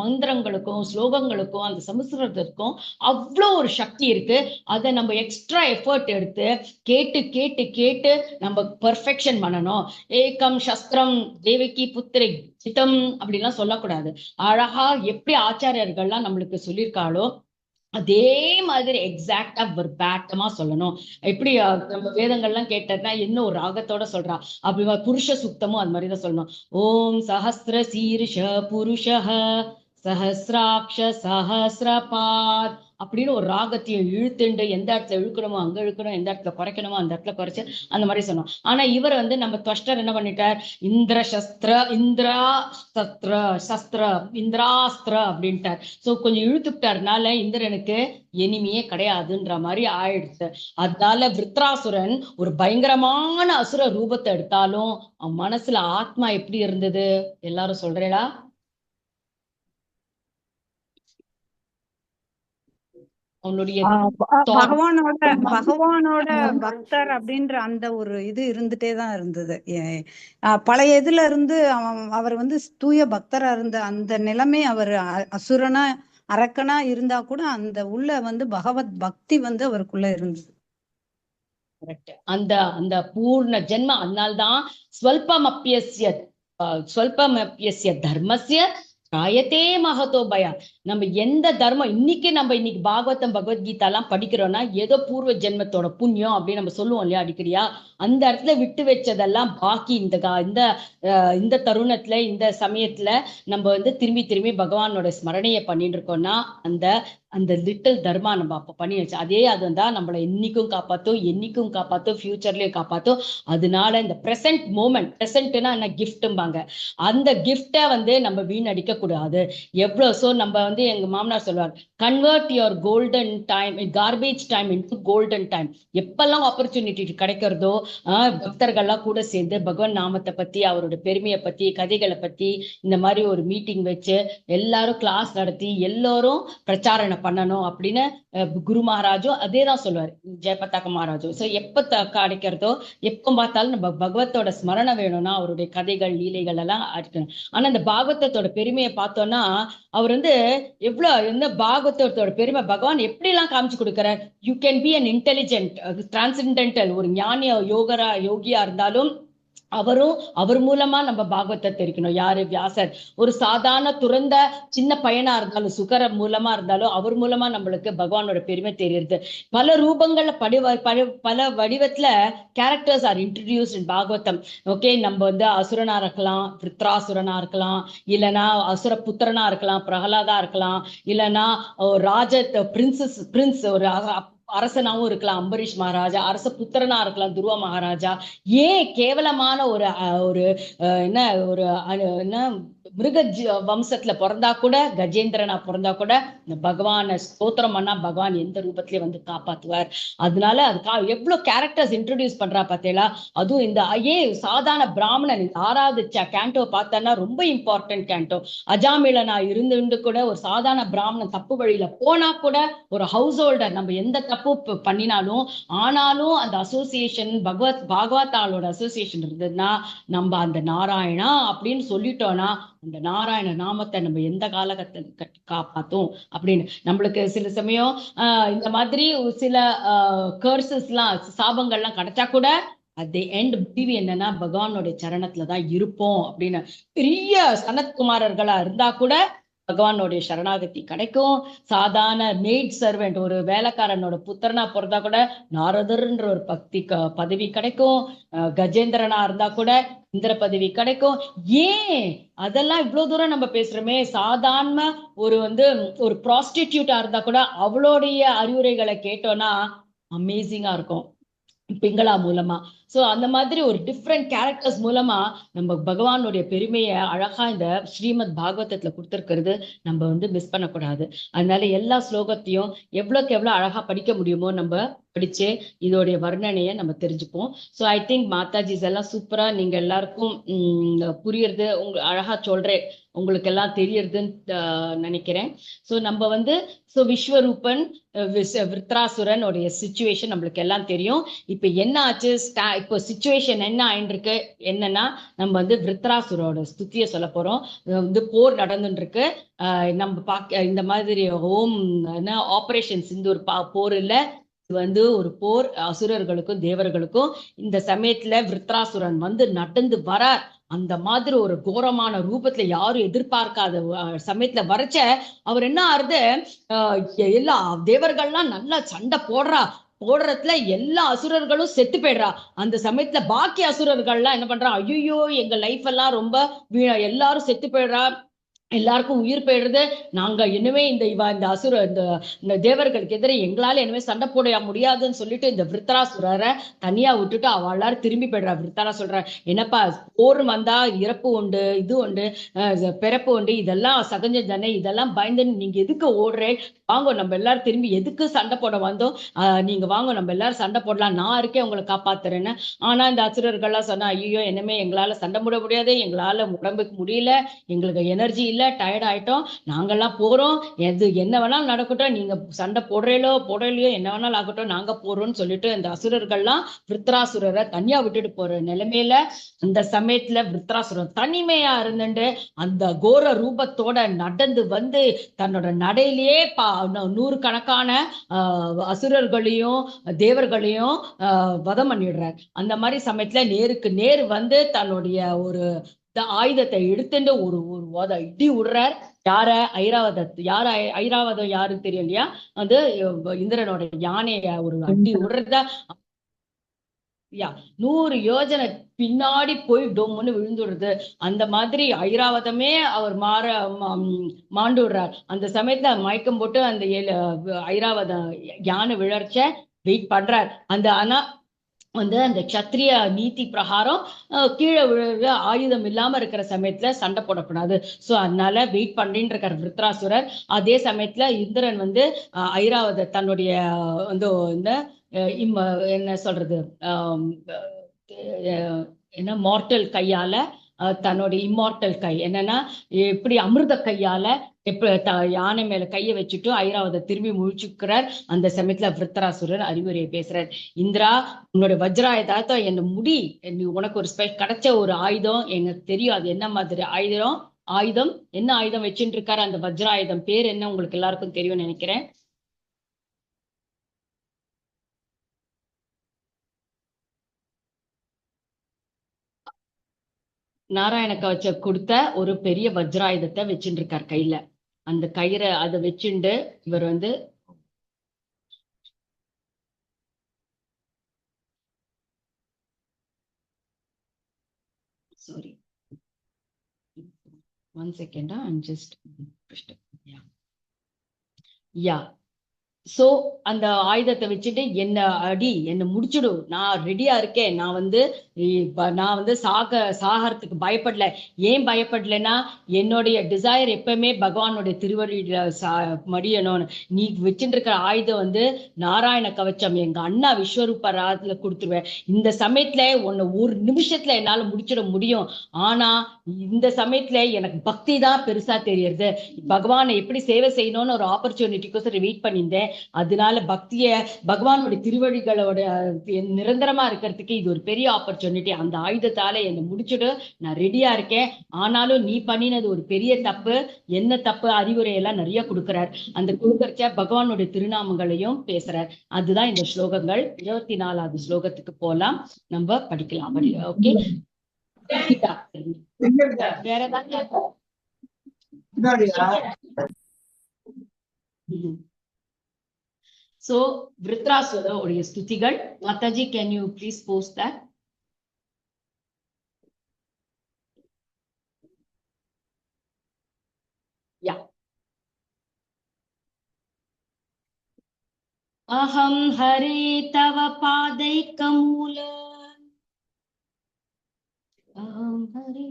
மந்திரங்களுக்கும் ஸ்லோகங்களுக்கும் அந்த சமஸ்கிருதத்துக்கும் அவ்வளோ ஒரு சக்தி இருக்கு. அதை நம்ம எக்ஸ்ட்ரா எஃபர்ட் எடுத்து கேட்டு கேட்டு கேட்டு நம்ம பெர்ஃபெக்ஷன் பண்ணணும். ஏகம் சஸ்திரம் தேவகி புத்திரை சித்தம் அப்படிலாம் சொல்லக்கூடாது. அழகா எப்படி ஆச்சாரியர்கள்லாம் நம்மளுக்கு சொல்லியிருக்காளோ அதே மாதிரி எக்ஸாக்டா வர்பாட்டமா சொல்லணும். எப்படி நம்ம வேதங்கள்லாம் கேட்டதுன்னா என்ன ஒரு ராகத்தோட சொல்றா, அப்படி புருஷ சுத்தமும் அது மாதிரிதான் சொல்லணும். ஓம் சஹஸ்ர சீர்ஷ புருஷ சஹஸ்ராட்ச சஹஸ்ரபாத் அப்படின்னு ஒரு ராகத்தையும் இழுத்துண்டு எந்த இடத்துல இழுக்கணுமோ அங்க இழுக்கணும், எந்த இடத்துல குறைக்கணுமோ அந்த இடத்துல குறைச்சு அந்த மாதிரி சொன்னோம். ஆனா இவர் வந்து நம்ம துவஷ்டர் என்ன பண்ணிட்டார், இந்திராஸ்திர அப்படின்ட்டார். சோ கொஞ்சம் இழுத்துட்டாருனால இந்திரனுக்கு எனிமையே கிடையாதுன்ற மாதிரி ஆயிடுச்சு. அதனால விருத்ராசுரன் ஒரு பயங்கரமான அசுர ரூபத்தை எடுத்தாலும் அவன் மனசுல ஆத்மா எப்படி இருந்தது எல்லாரும் சொல்றேடா? அவனுடைய பகவானோட பக்தர் அப்படின்ற அந்த ஒரு இது இருந்துட்டேதான் இருந்தது. பழைய இதுல இருந்து அவர் வந்து தூய பக்தரா இருந்த அந்த நிலைமை அவர் அசுரனா அரக்கனா இருந்தா கூட அந்த உள்ள வந்து பகவத் பக்தி வந்து அவருக்குள்ள இருந்தது. கரெக்ட். அந்த அந்த பூர்ண ஜென்ம, அதனால்தான் ஸ்வல்பமப்பியஸ்ய தர்மஸ்ய ராயத்தே மகதோ பயா. நம்ம எந்த தர்மம் இன்னைக்கு பாகவதம் பகவத்கீதா எல்லாம் படிக்கிறோம்னா ஏதோ பூர்வ ஜென்மத்தோட புண்ணியம் அப்படின்னு நம்ம சொல்லுவோம் இல்லையா அடிக்கடியா. அந்த இடத்துல விட்டு வச்சதெல்லாம் பாக்கி இந்த தருணத்துல இந்த சமயத்துல நம்ம வந்து திரும்பி திரும்பி பகவானோட ஸ்மரணையை பண்ணிட்டு இருக்கோம்னா அந்த அந்த லிட்டில் தர்மா நம்ம அப்ப பண்ணி வச்சு அதுதான் நம்மளை என்னைக்கும் காப்பாத்தும் ஃபியூச்சர்லயும் காப்பாத்தும். அதனால இந்த பிரசன்ட் மூமெண்ட், பிரசன்ட்னா என்ன கிஃப்ட்பாங்க, அந்த கிஃப்டை வந்து நம்ம வீணடிக்க கூடாது. எவ்வளவு நம்ம வந்து எங்க மாமனார் சொல்லுவார், convert your golden time garbage time into golden time. எப்பெல்லாம் ஆப்பர்ச்சுனிட்டி கிடைக்கிறதோ பக்தர்கள்லாம் கூட சேர்ந்து பகவான் நாமத்தை பத்தி, அவரோட பெருமையை பத்தி, கதைகளை பத்தி இந்த மாதிரி ஒரு மீட்டிங் வச்சு எல்லாரும் கிளாஸ் நடத்தி எல்லாரும் பிரச்சாரணை பண்ணணும் அப்படின்னு குரு மகாராஜும் அதே தான் சொல்லுவார், ஜெயபத்தாக்க மகாராஜும். ஸோ எப்ப கிடைக்கிறதோ எப்போ பார்த்தாலும் நம்ம பகவத்தோட ஸ்மரணை வேணும்னா அவருடைய கதைகள் லீலைகள் எல்லாம் அடிக்கணும். ஆனா இந்த பாகவதத்தோட பெருமையை பார்த்தோம்னா அவர் வந்து எவ்வளவு பாகவதத்தோட பெருமை பகவான் எப்படி எல்லாம் காமிச்சு கொடுக்கிறார். You can be an intelligent transcendental ஒரு ஞானிய யோகியா இருந்தாலும் அவர் மூலமா நம்ம பாகவத்தை தெரிக்கணும். யாரு? வியாசர். ஒரு சாதாரண துறந்த சின்ன பையனா இருந்தாலும், சுகர மூலமா இருந்தாலும் அவர் மூலமா நம்மளுக்கு பகவானோட பெருமை தெரியுது. பல ரூபங்கள்ல பல வடிவத்துல characters are introduced in Bhagavatam. Okay, நம்ம வந்து அசுரனா இருக்கலாம், விருத்ராசுரனா இருக்கலாம், இல்லைன்னா அசுர புத்திரனா இருக்கலாம், பிரகலாதா இருக்கலாம், இல்லைன்னா பிரின்ஸ் ஒரு அரசனாவும் இருக்கலாம், அம்பரீஷ் மகாராஜா. அரச புத்திரனா இருக்கலாம், துருவ மகாராஜா. ஏன் கேவலமான ஒரு மிருக வம்சத்துல பிறந்தா கூட, கஜேந்திரனா பிறந்தா கூட இந்த பகவான ஸ்தோத்திரம் பண்ணா பகவான் எந்த ரூபத்திலயும் வந்து காப்பாத்துவார். அதனால அது எவ்வளவு கேரக்டர்ஸ் இன்ட்ரோடியூஸ் பண்றா பார்த்தேளா. அதுவும் இந்த சாதாரண பிராமணன் 6வது கேண்டோ பார்த்தோன்னா ரொம்ப இம்பார்ட்டன்ட் கேண்டோ. அஜாமிளனா இருந்து கூட ஒரு சாதாரண பிராமணன் தப்பு வழியில போனா கூட ஒரு ஹவுஸ் ஹோல்டர் நம்ம எந்த தப்பு பண்ணினாலும் ஆனாலும் அந்த அசோசியேஷன் பாகவதாலோட அசோசியேஷன் இருந்ததுன்னா நம்ம அந்த நாராயணா அப்படின்னு சொல்லிட்டோம்னா அந்த நாராயண நாமத்தை நம்ம எந்த காலகட்டத்தை காப்பாத்தும் அப்படின்னு. நம்மளுக்கு சில சமயம் இந்த மாதிரி சில கர்சஸ்லாம் சாபங்கள்லாம் கிடைச்சா கூட at the end முடிவு என்னன்னா பகவானோட சரணத்துலதான் இருப்போம் அப்படின்னு. பெரிய சனத்குமாரர்களா இருந்தா கூட பகவானுடைய சரணாகதி கிடைக்கும். சாதாரண மெய்ட் சர்வெண்ட் ஒரு வேலைக்காரனோட புத்திரனா பிறந்தா கூட நாரதர்ன்ற ஒரு பதவி கிடைக்கும். கஜேந்திரனா இருந்தா கூட இந்திர பதவி கிடைக்கும். ஏன் அதெல்லாம் இவ்வளவு தூரம் நம்ம பேசுறோமே. சாதாரண ஒரு ப்ராஸ்டிடியூட்டா இருந்தா கூட அவளுடைய அறிவுரைகளை கேட்டோம்னா அமேசிங்கா இருக்கும் பிங்களா மூலமா. சோ அந்த மாதிரி ஒரு டிஃப்ரெண்ட் கேரக்டர்ஸ் மூலமா நம்ம பகவானுடைய பெருமையை அழகா இந்த ஸ்ரீமத் பாகவதத்துல கொடுத்திருக்கிறது நம்ம மிஸ் பண்ணக்கூடாது. அதனால எல்லா ஸ்லோகத்தையும் எவ்வளவுக்கு எவ்வளவு அழகா படிக்க முடியுமோ நம்ம படிச்சு இதோடைய வர்ணனையை நம்ம தெரிஞ்சுப்போம். ஸோ ஐ திங்க் மாதாஜிஸ் எல்லாம் சூப்பரா நீங்க எல்லாருக்கும் புரியுறது, அழகா சொல்றேன், உங்களுக்கு எல்லாம் தெரியறதுன்னு நினைக்கிறேன். ஸோ நம்ம ஸோ விஸ்வரூபன் விருத்ராசுரன் உடைய சிச்சுவேஷன் நம்மளுக்கு எல்லாம் தெரியும். இப்ப என்ன ஆச்சு, இப்போ சிச்சுவேஷன் என்ன ஆயிட்டு இருக்கு என்னன்னா நம்ம விருத்ராசுரோட ஸ்துதியை சொல்ல போறோம். போர் நடந்துட்டு இருக்கு. நம்ம இந்த மாதிரி ஆபரேஷன் சிந்தூர் போர் இல்ல, ஒரு போர் அசுரர்களுக்கும் தேவர்களுக்கும். இந்த சமயத்துல விருத்ராசுரன் நடந்து வரார். அந்த மாதிரி ஒரு கோரமான ரூபத்துல யாரும் எதிர்பார்க்காத சமயத்துல வரைச்ச அவர் என்ன ஆறுது, எல்லா தேவர்கள்லாம் நல்லா சண்டை போடுறதுல எல்லா அசுரர்களும் செத்து போயிடுறா. அந்த சமயத்துல பாக்கி அசுரர்கள்லாம் என்ன பண்றா, ஐயோ எங்க லைஃப் எல்லாம் ரொம்ப எல்லாரும் செத்து போயிடுறா, எல்லாருக்கும் உயிர் போயிடுறது, நாங்க இனிமே இந்த தேவர்களுக்கு எதிரே எங்களால இனிமே சண்டை போட முடியாதுன்னு சொல்லிட்டு இந்த விருத்தராசுரரை தனியா விட்டுட்டு அவ எல்லாரும் திரும்பி போயிடுறா. விருத்தரா சொல்ற, என்னப்பா போர் வந்தா இறப்பு உண்டு, இது உண்டு, பிறப்பு உண்டு, இதெல்லாம் சகஜ தானே, இதெல்லாம் பயந்து நீங்க எதுக்கு ஓடுறே, வாங்க நம்ம எல்லாரும் திரும்பி எதுக்கு சண்டை போட வந்தோம், நீங்க வாங்க நம்ம எல்லாரும் சண்டை போடலாம், நான் இருக்கேன் உங்களை காப்பாத்துறேன்னு. ஆனா இந்த அசுரர்கள்லாம் சொன்னா, ஐயோ இனிமே எங்களால சண்டை போட முடியாது, எங்களால உடம்புக்கு முடியல, எங்களுக்கு எனர்ஜி இல்ல, முடியல, டயர்ட் ஆயிட்டோம், நாங்கெல்லாம் போறோம், எது என்ன வேணாலும் நடக்கட்டும், நீங்க சண்டை போடலையோ என்ன வேணாலும் ஆகட்டும், நாங்க போறோம்னு சொல்லிட்டு அந்த அசுரர்கள்லாம் விருத்ராசுரரை தனியா விட்டுட்டு போற நிலைமையில அந்த சமயத்துல விருத்ராசுரன் தனிமையா இருந்துட்டு அந்த கோர ரூபத்தோட நடந்து வந்து தன்னோட நடையிலேயே நூறுக்கணக்கான அசுரர்களையும் தேவர்களையும் வதம் பண்ணிடுறார். அந்த மாதிரி சமயத்துல நேருக்கு நேர் வந்து தன்னுடைய ஒரு ஆயுதத்தை எடுத்துட்டு ஒரு ஒரு இடி விடுறார். யார? ஐராவதம் யாருன்னு தெரியும் இல்லையா? வந்து இந்திரனோட யானைய ஒரு அடி விடுறத 100 யோஜனை பின்னாடி போய் டொம்முன்னு விழுந்துடுறது. அந்த மாதிரி ஐராவதமே அவர் மாண்டு விடுறார். அந்த சமயத்துல மயக்கம் போட்டு அந்த ஐராவத யானை விழர்ச்ச வெயிட் பண்றார். ஆனா வந்து அந்த க்ஷத்ரிய நீதி பிரகாரம் கீழே விழுற ஆயுதம் இல்லாம இருக்கிற சமயத்துல சண்டை போடக்கூடாது. சோ அதனால வெயிட் பண்ணிட்டு இருக்கார் விருத்ராசுரர். அதே சமயத்துல இந்திரன் வந்து ஐராவத தன்னுடைய வந்து இந்த என்ன சொல்றது என்ன மார்டல் கையால தன்னுடைய இம்மார்டல் கை என்னன்னா எப்படி அமிர்த கையால யானை மேல கையை வச்சுட்டு ஐராவத திரும்பி முழிச்சுக்கிறார். அந்த சமயத்துல விருத்தராசுரர் அறிவுரையை பேசுறார். இந்திரா, உன்னோட வஜ்ராயுதத்தை என்ன முடி, உனக்கு ஒரு கிடைச்ச ஒரு ஆயுதம் எனக்கு தெரியும். அது என்ன மாதிரி ஆயுதம் என்ன ஆயுதம் வச்சுட்டு இருக்காரு? அந்த வஜ்ராயுதம் பேர் என்ன உங்களுக்கு எல்லாருக்கும் தெரியும்னு நினைக்கிறேன். நாராயண கவச்ச கொடுத்த ஒரு பெரிய வஜ்ராயுதத்தை வச்சுட்டு இருக்கார் கையில. அந்த கயிறை அதை வச்சுண்டு இவர் வந்து sorry 1 second, I'm just yeah. So அந்த ஆயுதத்தை வச்சுட்டு என்ன முடிச்சுடும், நான் ரெடியா இருக்கேன், நான் வந்து சாகறதுக்கு பயப்படல. ஏன் பயப்படலைன்னா என்னுடைய டிசைர் எப்பவுமே பகவானுடைய திருவடியில மடியணும்னு. நீ வச்சுட்டு இருக்கிற ஆயுதம் வந்து நாராயண கவச்சம், எங்க அண்ணா விஸ்வரூப ராத்துல கொடுத்துருவேன். இந்த சமயத்துல உன்னை ஒரு நிமிஷத்துல என்னால முடிச்சிட முடியும். ஆனா இந்த சமயத்துல எனக்கு பக்தி தான் பெருசா தெரியறது. பகவானை எப்படி சேவை செய்யணும்னு ஒரு ஆப்பர்ச்சுனிட்டிக்கோசரம் வெயிட் பண்ணியிருந்தேன். அதனால பகவானுடைய திருவடிகளோட நிரந்தரமா இருக்கிறதுக்கு இது ஒரு பெரிய ஆப்பர்ச்சுனிட்டி. அந்த ஆயுதத்தால என்னை முடிச்சுடு, நான் ரெடியா இருக்கேன். ஆனாலும் நீ பண்ணினது ஒரு பெரிய தப்பு. என்ன தப்பு? அறிவுரையெல்லாம் நிறைய கொடுக்கிறார். அந்த கொடுக்கறச்ச பகவானுடைய திருநாமங்களையும் பேசுறார். அதுதான் இந்த ஸ்லோகங்கள். 24வது ஸ்லோகத்துக்கு போலாம், நம்ம படிக்கலாம். ஓகே, வேற ஏதாவது? So, Vritrasura உடைய ஸ்துதிகள். Mataji, can you please post that? Yeah. Aham hare tava padaikkamoola. Aham hare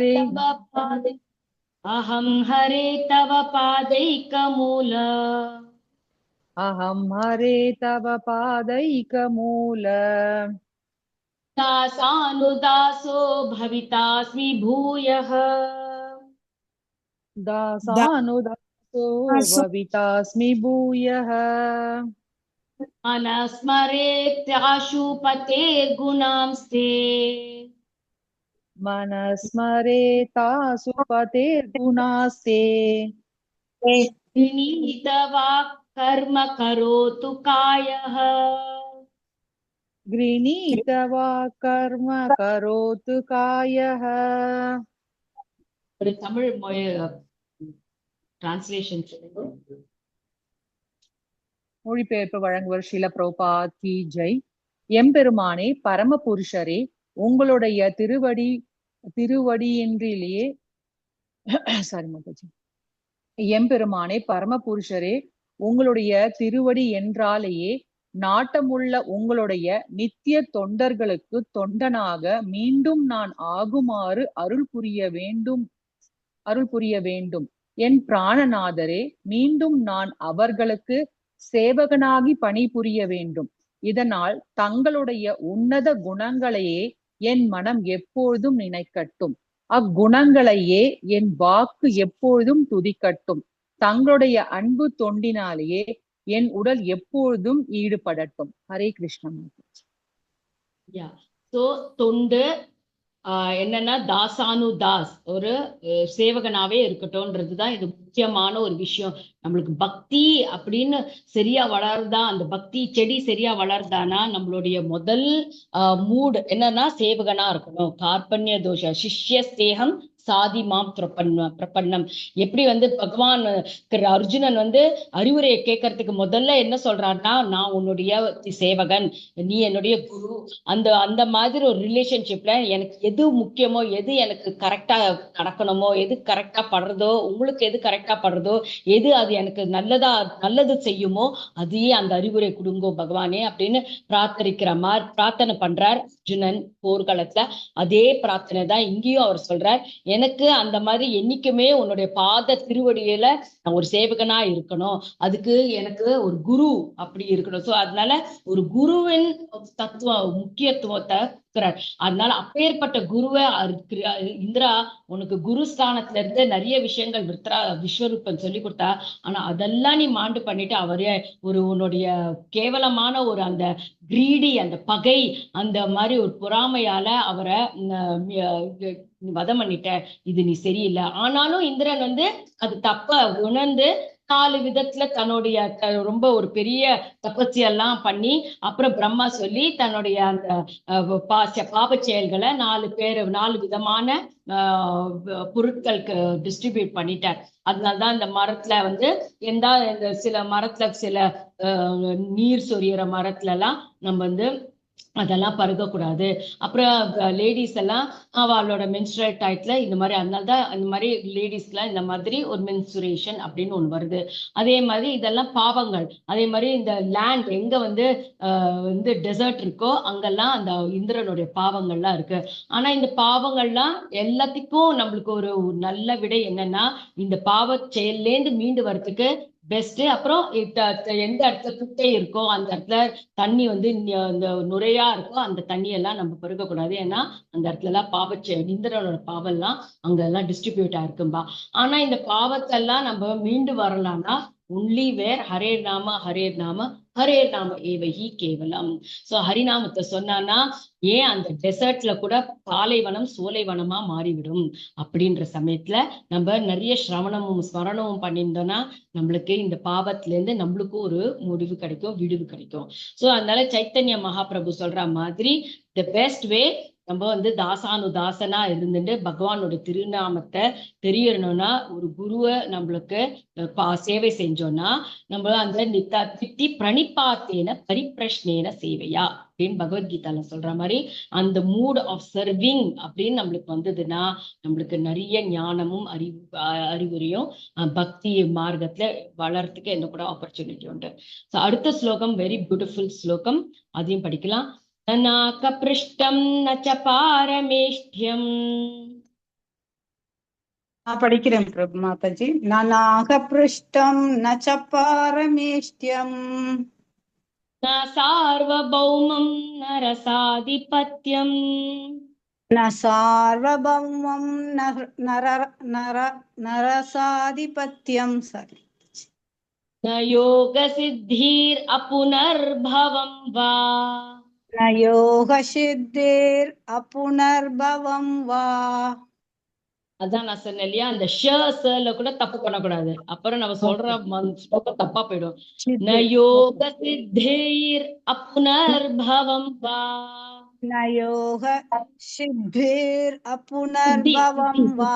tava padaikkamoola. अहं हरे तव पादैकमूल. अहं हरे तव पादैकमूल. दासानुदासो भवितास्मि भूयः. दासानुदासो भवितास्मि भूयः. मनस्मरेत्याशुपतेर्गुणांस्ते. मनस्मरेतासु पतेर्गुणास्ते. गृणीतवा कर्म करोतु कायः. गृणीतवा कर्म करोतु कायः. ஒரு தமிழ் டிரான்ஸ்லேஷன் மொழிபெயர்ப்பு வழங்குவர் ஸ்ரீல பிரபுபாத் கி ஜெய். எம்பெருமானே, பரம புருஷரே, உங்களுடைய திருவடியின்றிலேயே சாரி மாதாஜி. எம்பெருமானே, பரம புருஷரே, உங்களுடைய திருவடி என்றாலேயே நாட்டமுள்ள உங்களுடைய நித்திய தொண்டர்களுக்கு தொண்டனாக மீண்டும் நான் ஆகுமாறு அருள் புரிய வேண்டும். என் பிராணநாதரே, மீண்டும் நான் அவர்களுக்கு சேவகனாகி பணிபுரிய வேண்டும். இதனால் தங்களுடைய உன்னத குணங்களையே என் மனம் எப்பொழுதும் நினைக்கட்டும். அக்குணங்களையே என் வாக்கு எப்பொழுதும் துதிக்கட்டும். தங்களுடைய அன்பு தொண்டினாலேயே என் உடல் எப்பொழுதும் ஈடுபடட்டும். ஹரே கிருஷ்ணா. யா சோ தொண்டு என்னன்னா தாசானு தாஸ் ஒரு சேவகனாவே இருக்கட்டும்ன்றதுதான் இது முக்கியமான ஒரு விஷயம். நம்மளுக்கு பக்தி அப்படின்னு சரியா வளருதா, அந்த பக்தி செடி சரியா வளருதானா நம்மளுடைய முதல் மூட் என்னன்னா சேவகனா இருக்கணும். கார்பண்ய தோஷ சிஷ்ய ஸ்தேகம் சாதி மாம் பிரபன்னம். எப்படி வந்து பகவான் அர்ஜுனன் வந்து அறிவுரையை கேட்கறதுக்கு முதல்ல என்ன சொல்றாருன்னா, நான் உன்னுடைய சேவகன், நீ என்னுடைய குரு. அந்த அந்த மாதிரி ஒரு ரிலேஷன்ஷிப்ல எனக்கு எது முக்கியமோ, எது எனக்கு கரெக்டா நடக்கணுமோ, எது கரெக்டா படுறதோ, உங்களுக்கு எது கரெக்டா படுறதோ, எது அது எனக்கு நல்லது செய்யுமோ அதையே அந்த அறிவுரை கொடுங்கோ பகவானே அப்படின்னு பிரார்த்தனை பண்றார் அர்ஜுனன் போர்க்களத்துல. அதே பிரார்த்தனை தான் இங்கேயும் அவர் சொல்றார். எனக்கு அந்த மாதிரி என்னைக்குமே உன்னுடைய பாத திருவடியில நான் ஒரு சேவகனா இருக்கணும், அதுக்கு எனக்கு ஒரு குரு அப்படி இருக்கணும். சோ அதனால ஒரு குருவின் முக்கியத்துவத்தை அதனால அப்பேற்பட்ட குருவை இந்திரா உனக்கு குரு ஸ்தானத்துல இருந்து நிறைய விஷயங்கள் விஸ்வரூபன் சொல்லி கொடுத்தா. ஆனா அதெல்லாம் நீ மாண்டு பண்ணிட்டு அவரே உன்னுடைய கேவலமான ஒரு அந்த கிரீடி, அந்த பகை, அந்த மாதிரி ஒரு பொறாமையால அவரை வதம் பண்ணிட்ட. இது நீ சரியில்லை. ஆனாலும் இந்திரன் வந்து அது தப்ப உணர்ந்து 4 விதத்துல தன்னுடைய ரொம்ப ஒரு பெரிய தபஸ்யெல்லாம் பண்ணி அப்புறம் பிரம்மா சொல்லி தன்னுடைய அந்த பாப செயல்களை 4 விதமான பொருட்களுக்கு டிஸ்ட்ரிபியூட் பண்ணிட்டார். அதனாலதான் இந்த மரத்துல வந்து இந்த சில மரத்துல சில நீர் சொரியற மரத்துல எல்லாம் நம்ம வந்து அதெல்லாம் பருகக்கூடாது. அப்புறம் லேடிஸ் எல்லாம் அவளோட மென்ஸ்ட்ரல் டயத்துல இந்த மாதிரி, அதனாலதான் இந்த மாதிரி லேடிஸ்க்குலாம் இந்த மாதிரி ஒரு மென்சுரேஷன் அப்படின்னு ஒண்ணு வருது. அதே மாதிரி இதெல்லாம் பாவங்கள். அதே மாதிரி இந்த லேண்ட் எங்க வந்து டெசர்ட் இருக்கோ அங்கெல்லாம் அந்த இந்திரனுடைய பாவங்கள்லாம் இருக்கு. ஆனா இந்த பாவங்கள்லாம் எல்லாத்துக்கும் நம்மளுக்கு ஒரு நல்ல விடை என்னன்னா, இந்த பாவ செயல்லேருந்து மீண்டு வர்றதுக்கு பெஸ்ட். அப்புறம் எந்த இடத்துல குட்டை இருக்கோ அந்த இடத்துல தண்ணி வந்து இந்த நுரையா இருக்கோ அந்த தண்ணி எல்லாம் நம்ம பருகக்கூடாது. ஏன்னா அந்த இடத்துல எல்லாம் இந்திரனோட பாவம் எல்லாம் அங்க எல்லாம் டிஸ்ட்ரிபியூட் ஆயிருக்கும்பா. ஆனா இந்த பாவத்தெல்லாம் நம்ம மீண்டு வரலாம்னா ஒன்லி வேர் ஹரேர் நாம ஹரேர் நாம ஏவஹி கேவலம். சோ ஹரிநாமத்தை சொன்னான்னா ஏன் அந்த டெசர்ட்ல கூட பாலைவனம் சோலைவனமா மாறிவிடும். அப்படின்ற சமயத்துல நம்ம நிறைய சிரவணமும் ஸ்மரணமும் பண்ணியிருந்தோம்னா நம்மளுக்கு இந்த பாவத்துல இருந்து நம்மளுக்கும் ஒரு முடிவு கிடைக்கும், விடுவு கிடைக்கும். சோ அதனால சைத்தன்ய மகாபிரபு சொல்ற மாதிரி தி பெஸ்ட் வே நம்ம வந்து தாசானுதாசனா இருந்துட்டு பகவானோட திருநாமத்தை தெரியணும்னா ஒரு குருவை நம்மளுக்கு சேவை செஞ்சோம்னா நம்ம அந்த தித்தி பிரணிபாத்தேன பரிப்பிரஷ்னேன சேவையா அப்படின்னு பகவத்கீதால சொல்ற மாதிரி அந்த மூட் ஆஃப் சர்விங் அப்படின்னு நம்மளுக்கு வந்ததுன்னா நம்மளுக்கு நிறைய ஞானமும் அறிவுரையும் பக்தி மார்க்கத்துல வளர்றதுக்கு என்ன கூட ஆப்பர்ச்சுனிட்டி உண்டு. ஸோ அடுத்த ஸ்லோகம் வெரி பியூட்டிஃபுல் ஸ்லோகம், அதையும் படிக்கலாம். நாகபிருஷ்டம் நச்ச பாரமேஷ்டியம். படிக்கிறேன் பிரபு மாதாஜி. நாகபிருஷ்டம் நச்ச பாரமேஷ்டியம் ந சார்வபௌமம் நரசாதிபத்யம் ந சார்வபௌமம் நரசாதிபத்யம். சரி. ந யோக சித்தீர் அபுனர்பவம் வா. ந யோக சித்தீர் அபுனர்பவம் வா. அதான் நான் சொன்னேன் இல்லையா, அந்த ஷல கூட தப்பு பண்ணக்கூடாது. அப்புறம் நம்ம சொல்ற ஸ்லோகம் தப்பா போயிடும். ந யோக சித்தீர் அபுனர்பவம் வா. ந யோக சித்தீர் அபுனர்பவம் வா.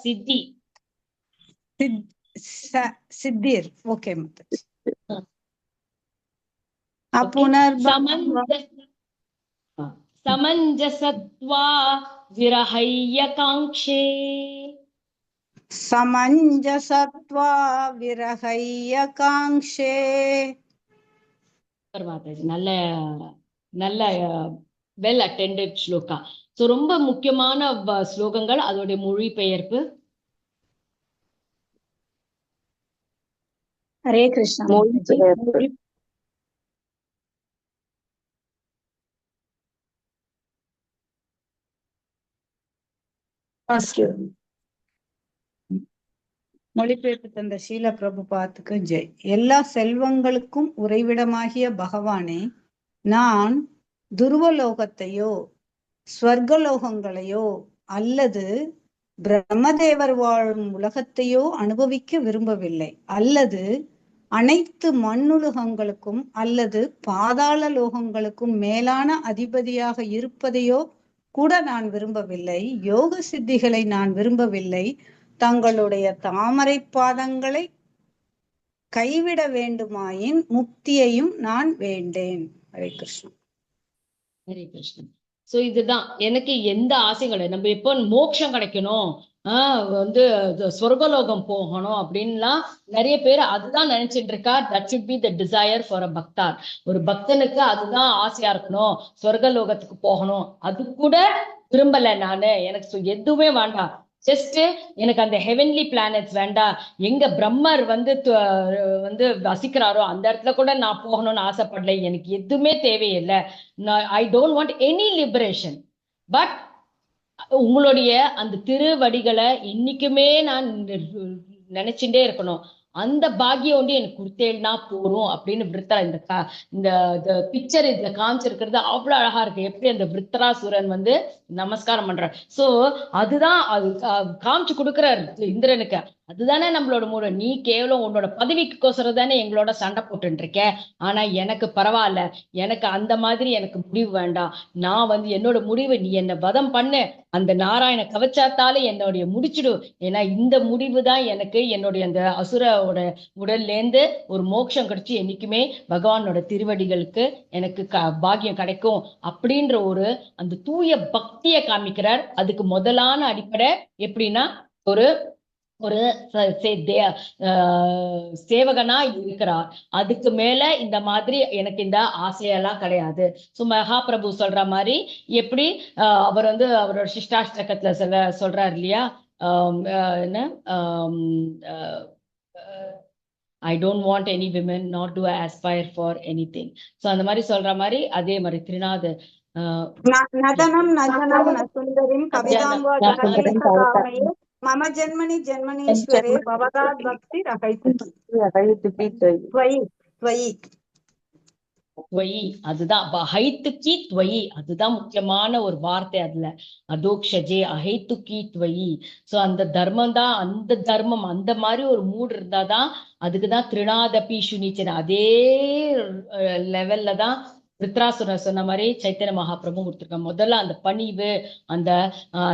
சித்தி சித்தீர். ஓகே மாதாஜி. சமஞ்சசத்வா விரஹய்யகாங்க்ஷே. சமஞ்சசத்வா விரஹய்யகாங்க்ஷே. நல்ல நல்ல வெல் அட்டெண்டட் ஸ்லோகா. சோ ரொம்ப முக்கியமான ஸ்லோகங்கள். அதோடைய மொழிபெயர்ப்பு. ஹரே கிருஷ்ணா. மொழிபெயர்ப்பு தந்த ஷீல பிரபுபாத்துக்கு ஜெய். எல்லா செல்வங்களுக்கும் உறைவிடமாகிய பகவானே, நான் துருவலோகத்தையோ ஸ்வர்கலோகங்களையோ அல்லது பிரம்மதேவர் வாழும் உலகத்தையோ அனுபவிக்க விரும்பவில்லை, அல்லது அனைத்து மண்ணுலகங்களுக்கும் அல்லது பாதாள லோகங்களுக்கும் மேலான அதிபதியாக இருப்பதையோ கூட நான் விரும்பவில்லை. யோக சித்திகளை நான் விரும்பவில்லை. தங்களுடைய தாமரை பாதங்களை கைவிட வேண்டுமாயின் முக்தியையும் நான் வேண்டேன். ஹரே கிருஷ்ணன். ஹரே கிருஷ்ணன். சோ இதுதான் எனக்கு எந்த ஆசையும் கிடையாது. நம்ம எப்போ மோட்சம் கிடைக்கணும், வந்து சொர்க்கலோகம் போகணும் அப்படின்லாம் நிறைய பேர் அதுதான் நினைச்சிட்டு இருக்கா. That should be the desire for a பக்தார். ஒரு பக்தனுக்கு அதுதான் ஆசையா இருக்கணும், சொர்க்கலோகத்துக்கு போகணும். அது கூட விரும்பல நானு. எனக்கு எதுவுமே வேண்டாம். ஜஸ்ட் எனக்கு அந்த ஹெவன்லி பிளானட்ஸ் வேண்டாம். எங்க பிரம்மர் வந்து வசிக்கிறாரோ அந்த இடத்துல கூட நான் போகணும்னு ஆசைப்படலை. எனக்கு எதுவுமே தேவையில்லை. I don't want any liberation. But உங்களுடைய அந்த திருவடிகளை இன்னைக்குமே நான் நினைச்சுட்டே இருக்கணும். அந்த பாக்கியம் ஒன்று எனக்கு கொடுத்தேன்னா போறோம் அப்படின்னு இந்த பிக்சர் இதுல காமிச்சிருக்கிறது அவ்வளவு அழகா இருக்கு. எப்படி அந்த விருத்தராசுரன் வந்து நமஸ்காரம் பண்றார். சோ அதுதான் அது காமிச்சு கொடுக்குறாரு இந்திரனுக்கு. அதுதானே நம்மளோட மூட. நீ கேவலம் உன்னோட பதவிக்கோசரம் தானே எங்களோட சண்டை போட்டு இருக்க. ஆனா எனக்கு பரவாயில்ல, எனக்கு அந்த மாதிரி எனக்கு முடிவு வேண்டாம். நான் வந்து என்னோட முடிவு, நீ என்ன வதம் பண்ணு, அந்த நாராயண கவச்சாத்தாலே என்னுடைய முடிச்சிடு. ஏன்னா இந்த முடிவு தான் எனக்கு என்னுடைய அந்த அசுரோட உடல்ல இருந்து ஒரு மோட்சம் கிடைச்சு என்னைக்குமே பகவானோட திருவடிகளுக்கு எனக்கு பாக்கியம் கிடைக்கும் அப்படின்ற ஒரு அந்த தூய பக்தியை காமிக்கிறார். அதுக்கு முதலான அடிப்படை எப்படின்னா ஒரு ஒரு சேவகனா இருக்கிறார். அதுக்கு மேல இந்த மாதிரி எனக்கு இந்த ஆசையெல்லாம் கிடையாது. சோ மகாபிரபு சொல்ற மாதிரி எப்படி அவர் வந்து அவரோட சிஷ்டாஷ்டகத்துல சொல்றாரு இல்லையா, என்ன I don't want any women, nor do I aspire for anything. So அந்த மாதிரி சொல்ற மாதிரி அதே மாதிரி திரிநாத நதனம் நதனம் நசுந்தரிம் கவிதாம்பா ஜனகேசகாமயே மம ஜென்மனி ஜென்மனீஸ்வரே பவதாத் பக்தி ரகைத்துகி த்வயி. அதுதான் ஹைத்துக்கி த்வயி, அதுதான் முக்கியமான ஒரு வார்த்தை அதுல. அதோக்ஷஜே அஹைத்துக்கி த்வயி. சோ அந்த தர்மம் தான், அந்த தர்மம் அந்த மாதிரி ஒரு மூடு இருந்தாதான் அதுக்குதான் திருநாதபி சுனிச்சன். அதே லெவல்ல தான் விருத்ராசுரன் சொன்ன மாதிரி சைத்தன்ய மகாபிரபு கொடுத்துருக்காங்க. முதல்ல அந்த பணிவு,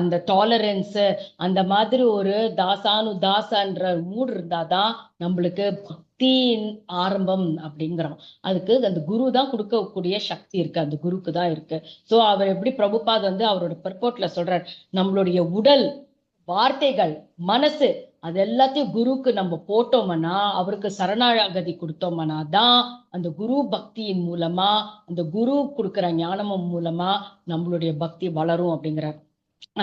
அந்த டாலரன்ஸ், அந்த மாதிரி ஒரு தாசான்ற மூடு இருந்தாதான் நம்மளுக்கு பக்தியின் ஆரம்பம் அப்படிங்கிறோம். அதுக்கு அந்த குரு தான் கொடுக்கக்கூடிய சக்தி இருக்கு, அந்த குருக்கு தான் இருக்கு. சோ அவர் எப்படி பிரபுபாத் வந்து அவரோட பர்போட்ல சொல்றார், நம்மளுடைய உடல், வார்த்தைகள், மனசு அது எல்லாத்தையும் குருக்கு நம்ம போட்டோம்னா, அவருக்கு சரணாகதி கொடுத்தோம்னா தான் அந்த குரு பக்தியின் மூலமா, அந்த குரு கொடுக்குற ஞானமும் மூலமா நம்மளுடைய பக்தி வளரும் அப்படிங்கிறார்.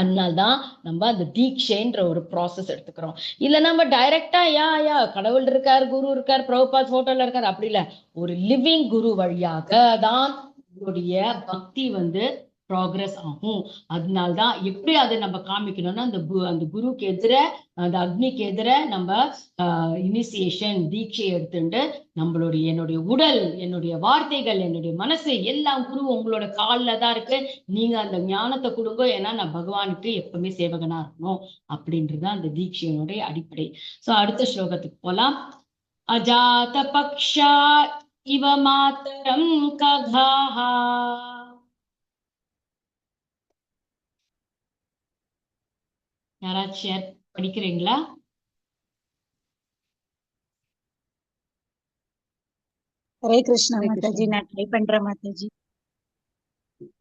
அதனால்தான் நம்ம அந்த தீட்சைன்ற ஒரு ப்ராசஸ் எடுத்துக்கிறோம். இல்ல நம்ம டைரக்டா யா கடவுள் இருக்கார், குரு இருக்கார், பிரபுபாத் போட்டோல இருக்கார் அப்படி இல்ல, ஒரு லிவிங் குரு வழியாக தான் உங்களுடைய பக்தி வந்து ப்ராக்ரஸ் ஆகும். அதனால்தான் எப்படி அதை நம்ம காமிக்கணும்னா, அந்த குருக்கு எதிர, அந்த அக்னிக்கு எதிர நம்ம இனிஷியேஷன் தீட்சை எடுத்துட்டு நம்மளுடைய என்னுடைய உடல், என்னுடைய வார்த்தைகள், என்னுடைய மனசு எல்லாம் குரு உங்களோட காலில் தான் இருக்கு. நீங்க அந்த ஞானத்தை கொடுங்க, ஏன்னா நான் பகவானுக்கு எப்பவுமே சேவகனா இருக்கணும் அப்படின்றதுதான் அந்த தீட்சையினுடைய அடிப்படை. சோ அடுத்த ஸ்லோகத்துக்கு போலாம். அஜாத பக்ஷா இவ மாதரம் ககாஹா. யாராச்சும் படிக்கிறீங்களா? ஹரே கிருஷ்ணா மாதாஜி, நான் ட்ரை பண்றேன் மாதாஜி.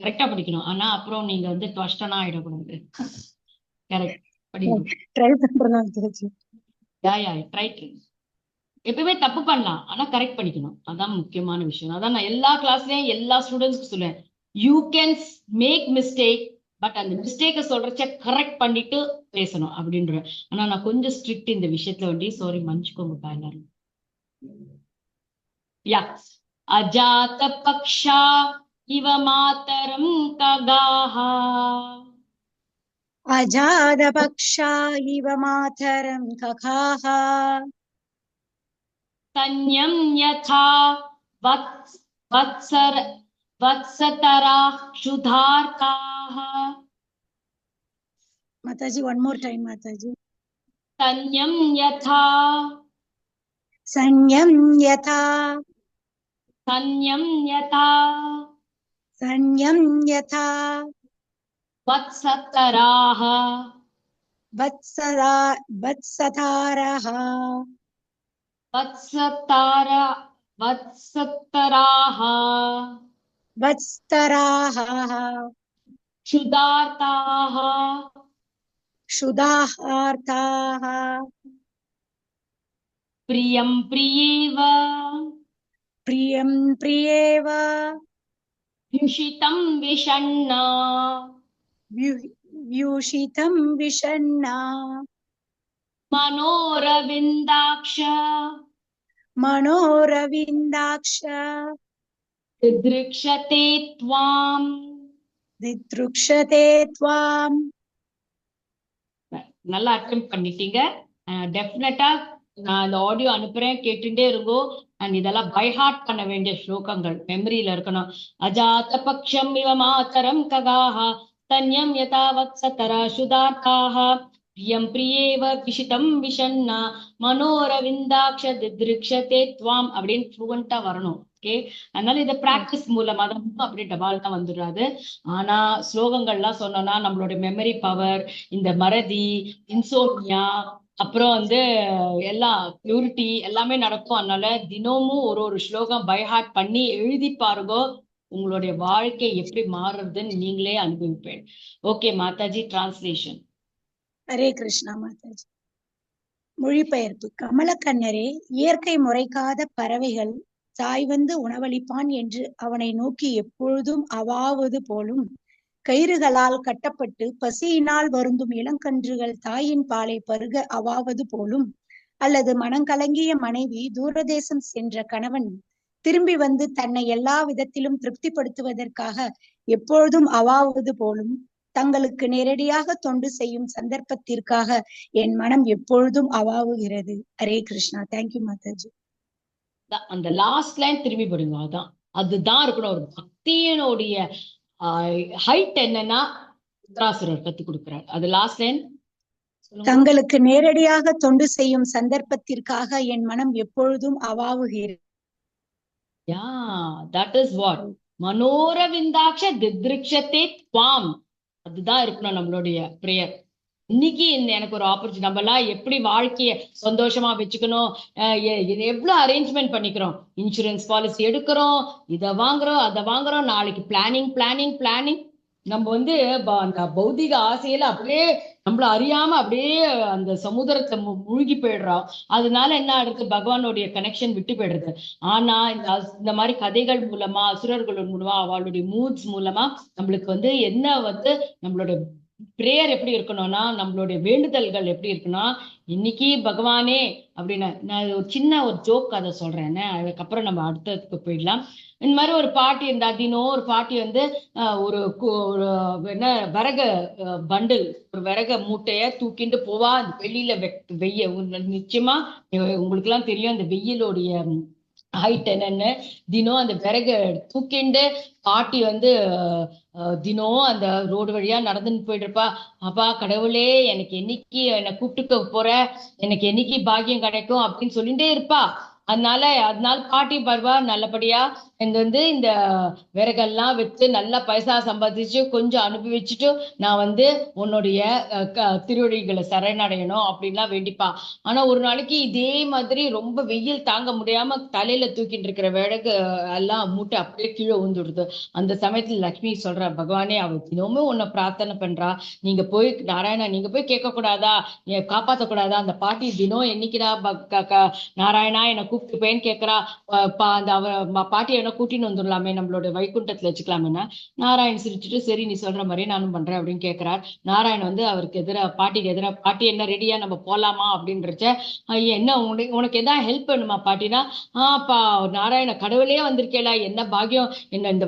கரெக்டா படிக்கணும், ஆனா அப்புறம் நீங்க வந்து ட்வஸ்டனா ஆயிடக்கூடாது. கரெக்ட் படிக்கணும். ட்ரை பண்றேன் மாதாஜி. ட்ரை எப்பவுமே தப்பு பண்ணலாம், ஆனா கரெக்ட் பண்ணிக்கணும். அதான் முக்கியமான விஷயம். அதான் நான் எல்லா கிளாஸ்லயும் எல்லா ஸ்டூடெண்ட்ஸ்க்கு சொல்லுவேன், you can make mistake, but அந்த மிஸ்டேக்கை சொல்றச்ச கரெக்ட் பண்ணிட்டு பேசணும் அப்படின்ற. ஆனா நான் கொஞ்சம் ஸ்ட்ரிக்ட் இந்த விஷயத்துல வண்டி, சாரி மன்னிச்சுக்கோங்கப்பா எல்லாரும். யா அஜாத பக்ஷா இவ மாதரம் ககாஹா. अजादपक्षा इव मातरं कखाः तन्यं यथा वत्सतराः क्षुधार्ताः। माताजी one more time माताजी तन्यं यथा संयम यथा तन्यं यथा संयम यथा वत्सतराः वत्सतारः वत्सतराः वत्स्तराः क्षुधार्ताः क्षुधार्ताः प्रियं प्रियेव प्रियं प्रियेव व्युषितं विषण्णा व्यूषितं विषण्णा मनोरविन्दाक्ष मनोरविन्दाक्ष दिदृक्षते त्वाम्। दिदृक्षते त्वाम्। நல்லா அட்டெம்ப்ட் பண்ணிட்டீங்க. டெஃபினட்டா நான் அந்த ஆடியோ அனுப்புறேன், கேட்டுட்டே இருங்கோ. அண்ட் இதெல்லாம் பை ஹார்ட் பண்ண வேண்டிய ஸ்லோகங்கள் மெமரியில இருக்கணும். அஜாத பக்ஷம் இவ மாதரம் ககாஹ தன்யம் யதா வத்சதரா சுதார்த்தாஹ பிரியம் பிரியேவ விஷிதம் விஷண்ணா மனோரவிந்தாக்ஷ தித்ருக்ஷதே த்வாம் அப்படின்னு ஃப்ளூவெண்டா வரணும். ஓகே, அதனால இதை பிராக்டிஸ் மூலமா தான் அப்படி டபால் தான் வந்துடாது. ஆனா ஸ்லோகங்கள்லாம் சொன்னோம்னா நம்மளோட மெமரி பவர், இந்த மறதி, இன்சோம்னியா, அப்புறம் வந்து எல்லாம் பியூரிட்டி எல்லாமே நடக்கும். அதனால தினமும் ஒரு ஒரு ஸ்லோகம் பைஹார்ட் பண்ணி எழுதி பாருங்க. உங்களுடைய வாழ்க்கை எப்படி மாறுறதுன்னு நீங்களே அனுபவிப்பேன். Okay Mataji, translation. ஹரே கிருஷ்ணா மாதாஜி. மொழிபெயர்ப்பு. கமலக்கண்ணரே, இயற்கை முறைக்காத பறவைகள் தாய் வந்து உணவளிப்பான் என்று அவனை நோக்கி எப்பொழுதும் அவாவது போலும், கயிறுகளால் கட்டப்பட்டு பசியினால் வருந்தும் இளங்கன்றுகள் தாயின் பாலை பருக அவாவது போலும், அல்லது மனங்கலங்கிய மனைவி தூரதேசம் சென்ற கணவன் திரும்பி வந்து தன்னை எல்லா விதத்திலும் திருப்திப்படுத்துவதற்காக எப்பொழுதும் அவாவது போலும், தங்களுக்கு நேரடியாக தொண்டு செய்யும் சந்தர்ப்பத்திற்காக என் மனம் எப்பொழுதும் அவாவுகிறது. ஹரே கிருஷ்ணா. தேங்க்யூ மாதாஜி. அந்த லாஸ்ட் லைன் திரும்பி போடுங்க. அதுதான் இருக்கணும். ஒரு பக்தியினுடைய ஹைட் என்னன்னா உத்தராசுரர் கத்து கொடுக்கிறார். அது லாஸ்ட் லைன். தங்களுக்கு நேரடியாக தொண்டு செய்யும் சந்தர்ப்பத்திற்காக என் மனம் எப்பொழுதும் அவாவுகிறது. தட் இஸ் வாட் மனோரவிந்தாக்ஷ தித்ருக்ஷதே த்வாம். அதுதான் இருக்கணும் நம்மளுடைய பிரேயர். இன்னைக்கு எனக்கு ஒரு ஆப்பர்ச்சுனிட்டி. நம்ம எல்லாம் எப்படி வாழ்க்கைய சந்தோஷமா வச்சுக்கணும், எவ்வளவு அரேஞ்ச்மெண்ட் பண்ணிக்கிறோம். இன்சூரன்ஸ் பாலிசி எடுக்கிறோம், இதை வாங்குறோம், அதை வாங்குறோம், நாளைக்கு பிளானிங் பிளானிங் பிளானிங். நம்ம வந்து அந்த பௌதிக ஆசையில அப்படியே நம்மள அறியாம அப்படியே அந்த சமுதிரத்தை மூழ்கி போயிடுறோம். அதனால என்ன ஆகுது, பகவானுடைய கனெக்ஷன் விட்டு போயிடுறது. ஆனா இந்த மாதிரி கதைகள் மூலமா, அசுரர்கள் மூலமா, அவளுடைய மூட்ஸ் மூலமா நம்மளுக்கு வந்து என்ன வந்து நம்மளோட பிரேயர் எப்படி இருக்கணும்னா, நம்மளுடைய வேண்டுதல்கள் எப்படி இருக்குன்னா, இன்னைக்கு பகவானே அப்படின்னு நான் ஒரு சின்ன ஒரு ஜோக் அதை சொல்றேன். அதுக்கப்புறம் நம்ம அடுத்ததுக்கு போயிடலாம். இந்த மாதிரி ஒரு பாட்டி இருந்தா, தினம் ஒரு பாட்டி வந்து ஒரு என்ன விறகு பண்டில், ஒரு விறகு மூட்டைய தூக்கிட்டு போவா. அந்த வெளியில நிச்சயமா உங்களுக்கு எல்லாம் தெரியும் அந்த வெயிலுடைய ஹைட் என்னன்னு. தினம் அந்த விறகு தூக்கிண்டு பாட்டி வந்து தினம் அந்த ரோடு வழியா நடந்துன்னு போயிட்டு இருப்பா. அப்பா கடவுளே, எனக்கு என்னைக்கு என்னை கூப்பிட்டுக்க போற, எனக்கு என்னைக்கு பாக்கியம் கிடைக்கும் அப்படின்னு சொல்லிட்டே இருப்பா. அதனால பாட்டி பருவா நல்லபடியா இந்த விறகெல்லாம் வச்சு நல்லா பைசா சம்பாதிச்சு கொஞ்சம் அனுபவிச்சுட்டு நான் வந்து உன்னுடைய திருவடிகளை சரணடையணும் அப்படின்லாம் வேண்டிப்பா. ஆனா ஒரு நாளைக்கு இதே மாதிரி ரொம்ப வெயில் தாங்க முடியாம தலையில தூக்கிட்டு இருக்கிற விறகு எல்லாம் மூட்டை அப்படியே கீழே ஊந்துடுது. அந்த சமயத்துல லக்ஷ்மி சொல்றா, பகவானே அவ தினமும் உன்னை பிரார்த்தனை பண்றா, நீங்க போய் நாராயணா நீங்க போய் கேட்க கூடாதா, காப்பாத்த கூடாதா? அந்த பாட்டி தினம் என்னைக்குடா நாராயணா என்னை கூப்பிட்டு போயேன்னு கேட்கிறா. அந்த பாட்டி என்ன கூட்டின்னு வந்துடலாமே, நம்மளோட வைகுண்டத்துல வச்சுக்கலாமேன்னா நாராயண் சிரிச்சுட்டு சரி நீ சொல்ற மாதிரி நானும் பண்றேன் அப்படின்னு கேட்கிறார். நாராயண் வந்து அவருக்கு எதிராக பாட்டிக்கு எதிராக, பாட்டி என்ன ரெடியா நம்ம போலாமா அப்படின்றச்ச, ஐயா என்ன உனக்கு எதாவது ஹெல்ப் பண்ணுமா பாட்டினா, பா நாராயண கடவுளே வந்திருக்கேளா, என்ன பாக்கியம், என்ன இந்த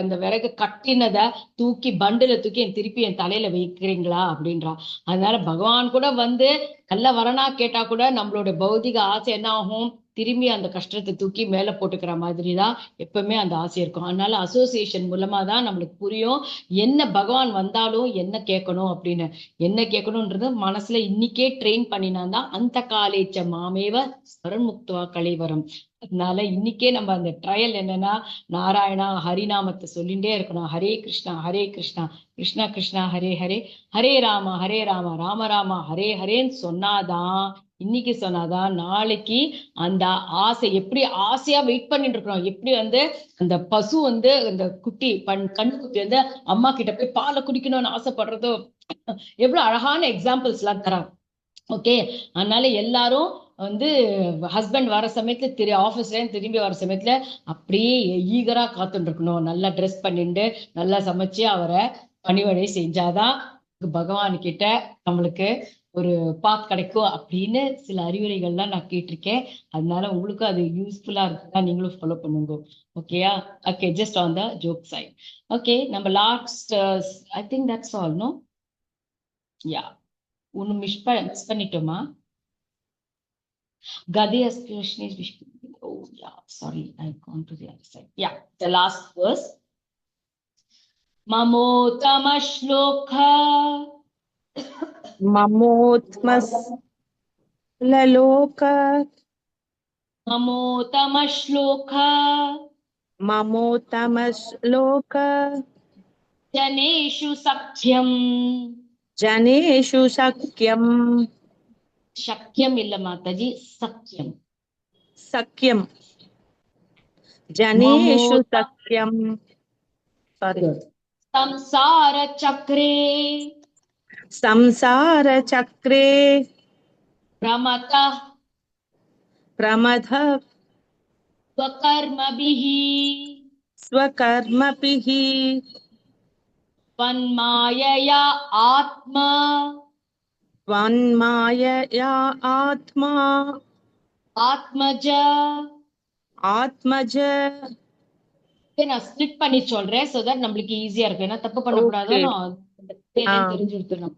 இந்த விறகு கட்டினதை தூக்கி பண்டுல தூக்கி திருப்பி என் தலையில வைக்கிறீங்களா அப்படின்றா. அதனால பகவான் கூட வந்து நல்ல வரனா கேட்டா கூட நம்மளோட பௌதிக ஆசை என்ன ஆகும், திரும்பி அந்த கஷ்டத்தை தூக்கி மேல போட்டுக்கிற மாதிரி தான் எப்பவுமே அந்த ஆசை இருக்கும். அதனால அசோசியேஷன் மூலமா தான் நம்மளுக்கு புரியும் என்ன பகவான் வந்தாலும் என்ன கேட்கணும் அப்படின்னு. என்ன கேட்கணும்ன்றது மனசுல இன்னைக்கே ட்ரெயின் பண்ணினாதான் அந்த காலேச்ச மாமேவ ஸ்மரன்முக்துவா கலைவரம். அதனால இன்னைக்கே நம்ம அந்த ட்ரையல் என்னன்னா, நாராயணா ஹரிநாமத்தை சொல்லிண்டே இருக்கணும். ஹரே கிருஷ்ணா கிருஷ்ணா கிருஷ்ணா ஹரே ஹரே, ஹரே ராமா ராம ராமா ஹரே ஹரேன்னு இன்னைக்கு சொன்னாதான் நாளைக்கு அந்த ஆசை, எப்படி ஆசையா வெயிட் பண்ணிட்டு இருக்கிறோம், எப்படி வந்து அந்த பசு வந்து அந்த குட்டி கண்ணுக்குட்டி வந்து அம்மா கிட்ட போய் பாலை குடிக்கணும்னு ஆசைப்படுறதோ, எவ்வளவு அழகான எக்ஸாம்பிள்ஸ் எல்லாம் தரான். ஓகே, அதனால எல்லாரும் வந்து ஹஸ்பண்ட் வர சமயத்துல ஆபீஸ்ல திரும்பி வர சமயத்துல அப்படியே ஈகரா காத்துட்டு இருக்கணும். நல்லா ட்ரெஸ் பண்ணிட்டு நல்லா சமைச்சு அவரை பணிவடை செஞ்சாதான் பகவான் கிட்ட நம்மளுக்கு ஒரு பாத் கிடைக்கும் அப்படின்னு சில அறிவுரைகள்லாம் நான் கேட்டிருக்கேன். அதனால உங்களுக்கும் அது யூஸ்ஃபுல்லா இருக்குன்னா நீங்களும் ஃபாலோ பண்ணுங்க. ஓகேயா? Okay, just on the joke side. Okay, நம்ம last I think that's all. No, ya, ஒன்னு மிஸ் பண்ணிட்டோமா? Gadi explanation is Vishnu. Oh yeah, sorry, I've gone to the other side. Yeah, the last verse. Mamotama shloka. Mamotmas laloka. Mamotama shloka. Mamotamas loka. Janeshu sakyam. Janeshu sakyam. Shakyam illa mataji, sakyam. Sakyam. Janeshu sakyam. Sorry. Samsara chakre. Samsara chakre. Pramata. Pramadha. Swakarmabhihi. Swakarmapihi. Vanmayaya atma. Vanmayaya atma. Atmaja. Atmaja. நான் split பண்ணி சொல்றேன் so that நம்மளுக்கு ஈஸியா இருக்கும். ஏன்னா தப்பு பண்ணக்கூடாது, Okay. நான் தெரிஞ்சுடுத்தணும்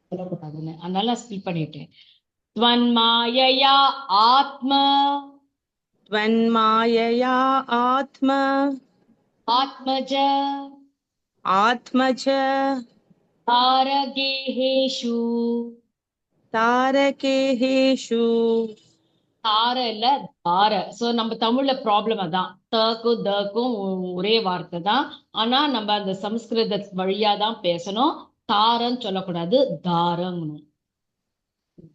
சொல்லக்கூடாதுன்னு. அதனால ஸ்பிளிட் பண்ணிட்டேன். त्वन्मायया ஆத்மா. Tvanmayaya atma. ஆத்மஜ. Atmaja. தாரகேஹேஷு. Tarakeheshu. தார இல்ல தார. சோ நம்ம தமிழ்ல ப்ராப்ளம் அதான், தக்கும் தக்கும் ஒரே வார்த்தை தான். ஆனா நம்ம அந்த சமஸ்கிருத வழியா தான் பேசணும். தாரன்னு சொல்லக்கூடாது, தாரங்கணும்.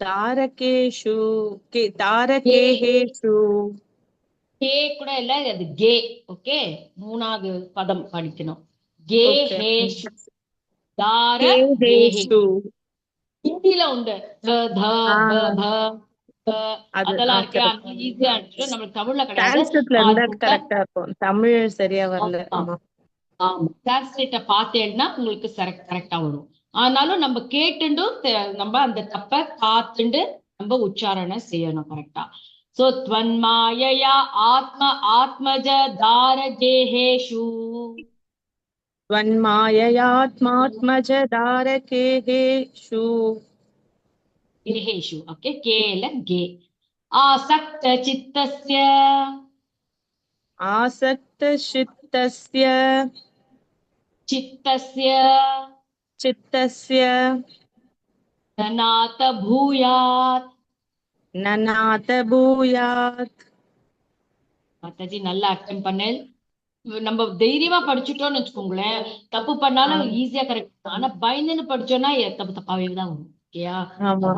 Tarakeshu. Tarakeheshu. கே கூட இல்ல, அது கே. ஓகே, மூணாவது பதம் படிக்கணும். K Okay. ஹேஷு. தார Keheshu. ஹிந்தில உண்டு. த, த, ப, ப, ப, அது அதெல்லாம் இருக்கு. correct. அந்த ஈஸியா இருந்துச்சு. நம்மளுக்கு தமிழ்ல கிடையாது. சான்ஸ்கிரிட்ல இருந்தா கரெக்டா இருக்கும், தமிழ் சரியா வரல. ஆமா. டிரான்ஸ்லேட்ட பார்த்தேன்னா உங்களுக்கு கரெக்டா வரும். ஆனாலும் நம்ம கேட்டுண்டு நம்ம அந்த தப்ப காத்துண்டு நம்ம உச்சாரணை செய்யணும் கரெக்டா. சோ த்வன்மாயயா ஆத்மஜ தாரகேஹேஷு. Tvanmayayatmatmaja darakeheshu. கேஹேஷு. ஓகே, கேல கே. ஆசக்த சித்தஸ்ய. Asakta shittasya. சித்தஸ்ய. Chittasya. நநாத பூயாத். Nanata bhuyat. மாதாஜி நல்லா அட்டன் பண்ணேன். நம்ம தைரியமா படிச்சுட்டோம்னு வச்சுக்கோங்களேன், தப்பு பண்ணாலும் ஈஸியா கரெக்ட். ஆனா பயந்துன்னு படிச்சோம்னா தப்பாவே தான் வரும். ஓகேயா? ஆமா.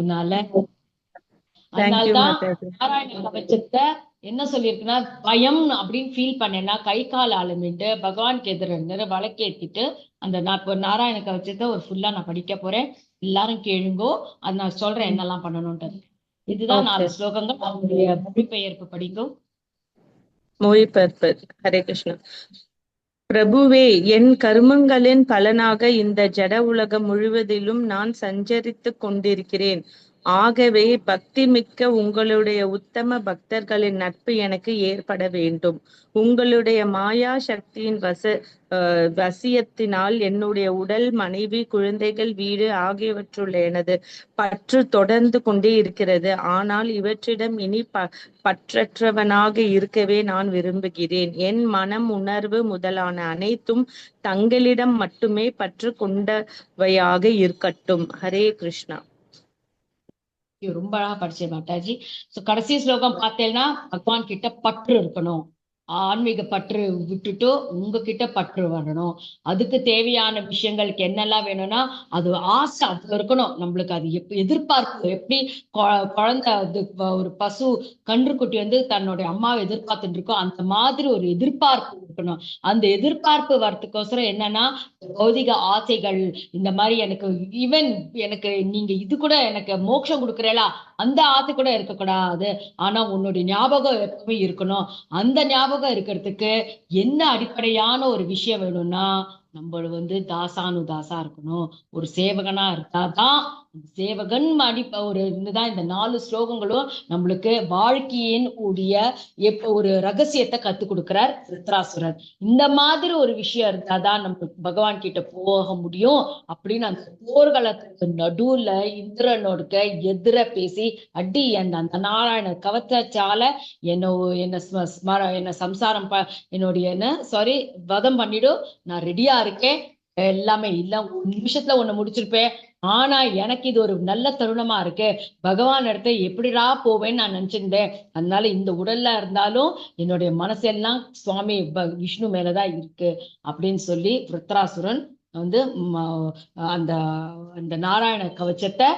அதனாலதான் நாராயண கவச்சத்தை என்ன சொல்லியிருக்குன்னா, பயம் அப்படின்னு ஃபீல் பண்ணேன்னா கை கால் ஆளுமிட்டு பகவானுக்கு எதிர வழக்கேத்திட்டு அந்த நாராயண கவச்சத்தை ஒரு ஃபுல்லா நான் படிக்க போறேன். எல்லாரும் கேளுங்கோ, அது நான் சொல்றேன் என்னெல்லாம் பண்ணணும்ன்றது. இதுதான் 4 ஸ்லோகங்கள். அவங்களுடைய மொழிபெயர்ப்பு படிக்கும். மொழிபெயர்ப்பு. ஹரே கிருஷ்ணா. பிரபுவே, என் கர்மங்களின் பலனாக இந்த ஜட உலகம் முழுவதிலும் நான் சஞ்சரித்துக் கொண்டிருக்கிறேன். ஆகவே பக்தி மிக்க உங்களுடைய உத்தம பக்தர்களின் நட்பு எனக்கு ஏற்பட வேண்டும். உங்களுடைய மாயா சக்தியின் வசியத்தினால் என்னுடைய உடல், மனைவி, குழந்தைகள், வீடு ஆகியவற்றுள்ள எனது பற்று தொடர்ந்து கொண்டே இருக்கிறது. ஆனால் இவற்றிடம் இனி பற்றற்றவனாக இருக்கவே நான் விரும்புகிறேன். என் மனம், உணர்வு முதலான அனைத்தும் தங்களிடம் மட்டுமே பற்று கொண்டவையாக இருக்கட்டும். ஹரே கிருஷ்ணா. ரொம்ப அழகா படிச்சேன் மாதாஜி. சோ கடைசி ஸ்லோகம் பார்த்தேன்னா பகவான் கிட்ட பற்று இருக்கணும். ஆன்மீக பற்று விட்டுட்டு உங்ககிட்ட பற்று வரணும். அதுக்கு தேவையான விஷயங்களுக்கு என்னெல்லாம் வேணும்னா அது ஆசை அவ்வளவு இருக்கணும் நம்மளுக்கு. அது எதிர்பார்ப்பு எப்படி குழந்தை ஒரு பசு கன்றுக்குட்டி வந்து தன்னுடைய அம்மாவை எதிர்பார்த்துட்டு இருக்கோ அந்த மாதிரி ஒரு எதிர்பார்ப்பு இருக்கணும். அந்த எதிர்பார்ப்பு வரத்துக்கோசரம் என்னன்னா பௌதிக ஆசைகள் இந்த மாதிரி எனக்கு ஈவன் எனக்கு நீங்க இது கூட எனக்கு மோட்சம் கொடுக்குறேலா அந்த ஆசை கூட இருக்கக்கூடாது. ஆனா உன்னுடைய ஞாபகம் எப்பவுமே இருக்கணும். அந்த ஞாபகம் இருக்கிறதுக்கு என்ன அடிப்படையான ஒரு விஷயம் வேணும்னா நம்ம வந்து தாசானுதாசா இருக்கணும். ஒரு சேவகனா இருந்தாதான் சேவகன் ஒரு இதுதான் இந்த 4 ஸ்லோகங்களும் நம்மளுக்கு வாழ்க்கையின் உடைய ஒரு ரகசியத்தை கத்து கொடுக்கிறார் விருத்ராசுரர். இந்த மாதிரி ஒரு விஷயம் இருந்தாதான் நம்ம பகவான் கிட்ட போக முடியும் அப்படின்னு அந்த போர்களத்துக்கு நடுவுல இந்திரனோட எதிர பேசி அடி அந்த நாராயண கவச்சால என்ன சம்சாரம் என்னுடைய வதம் பண்ணிடும், நான் ரெடியா இருக்கேன், எல்லாமே இல்ல ஒரு நிமிஷத்துல ஒண்ணு முடிச்சிருப்பேன். ஆனா எனக்கு இது ஒரு நல்ல தருணமா இருக்கு, பகவான் இடத்த எப்படிடா போவேன்னு நான் நினைச்சிருந்தேன். அதனால இந்த உடல்ல இருந்தாலும் என்னுடைய மனசெல்லாம் சுவாமி விஷ்ணு மேலதான் இருக்கு அப்படின்னு சொல்லி விருத்ராசுரன் வந்து அந்த அந்த நாராயண கவச்சத்தை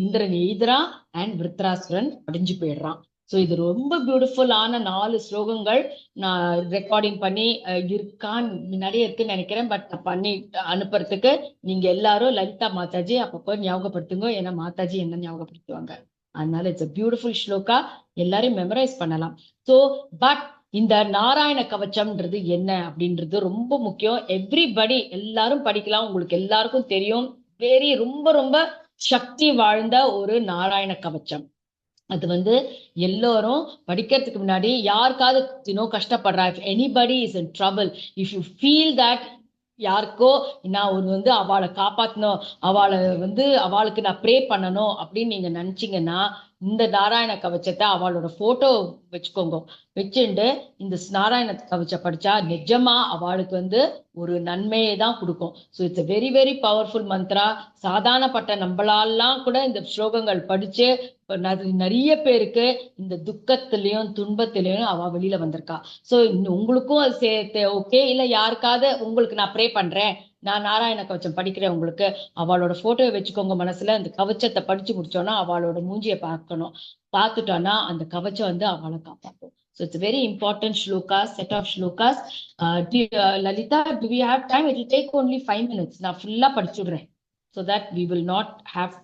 இந்திரன் எய்துறான் அண்ட் விருத்ராசுரன் அடைஞ்சு போயிடுறான். ஸோ இது ரொம்ப பியூட்டிஃபுல்லான 4 ஸ்லோகங்கள் நான் ரெக்கார்டிங் பண்ணி இருக்கான்னு முன்னாடியே இருக்குன்னு நினைக்கிறேன். பட் நான் பண்ணி அனுப்புறதுக்கு நீங்க எல்லாரும் லலிதா மாதாஜி அப்பப்போ ஞாபகப்படுத்துங்க, ஏன்னா மாதாஜி என்ன ஞாபகப்படுத்துவாங்க. அதனால இட்ஸ் அ பியூட்டிஃபுல் ஸ்லோகா, எல்லாரும் மெமரைஸ் பண்ணலாம். ஸோ பட் இந்த நாராயண கவச்சம்ன்றது என்ன அப்படின்றது ரொம்ப முக்கியம். எவ்ரிபடி எல்லாரும் படிக்கலாம், உங்களுக்கு எல்லாருக்கும் தெரியும். ரொம்ப ரொம்ப சக்தி வாழ்ந்த ஒரு நாராயண கவச்சம். அது வந்து எல்லாரும் படிக்கிறதுக்கு முன்னாடி யாருக்காவது கஷ்டப்படுறா, if anybody is in trouble, if you feel that யாருக்கோ நான் வந்து அவளை காப்பாற்றணும், அவளுக்கு நான் ப்ரே பண்ணணும் அப்படின்னு நீங்க நினைச்சீங்கன்னா இந்த நாராயண கவச்சத்தை அவளோட போட்டோ வச்சுக்கோங்க. வச்சுட்டு இந்த நாராயண கவச்சம் படிச்சா நிஜமா அவளுக்கு ஒரு நன்மையை தான் கொடுக்கும். So it's very very powerful mantra. சாதாரணப்பட்ட நம்மளாலாம் கூட இந்த ஸ்லோகங்கள் படிச்சு நிறைய பேருக்கு இந்த துக்கத்திலையும் துன்பத்திலையும் அவ வெளியில வந்திருக்கா. சோ உங்களுக்கும் அது சேர்த்து ஓகே இல்ல யாருக்காவது உங்களுக்கு நான் ப்ரே பண்றேன், நான் நாராயண கவச்சம் படிக்கிறேன், உங்களுக்கு அவளோட போட்டோவை வச்சுக்கோங்க மனசுல. அந்த கவச்சத்தை படிச்சு முடிச்சோன்னா அவளோட மூஞ்சியை பார்க்கணும், பார்த்துட்டோன்னா அந்த கவச்சம் அவளை காப்பாற்றும். So it's a very important shlokas, set of shlokas. Lalita, do we have time? It will take only 5 minutes. நான் ஃபுல்லா படிச்சுடுறேன் so that we will not have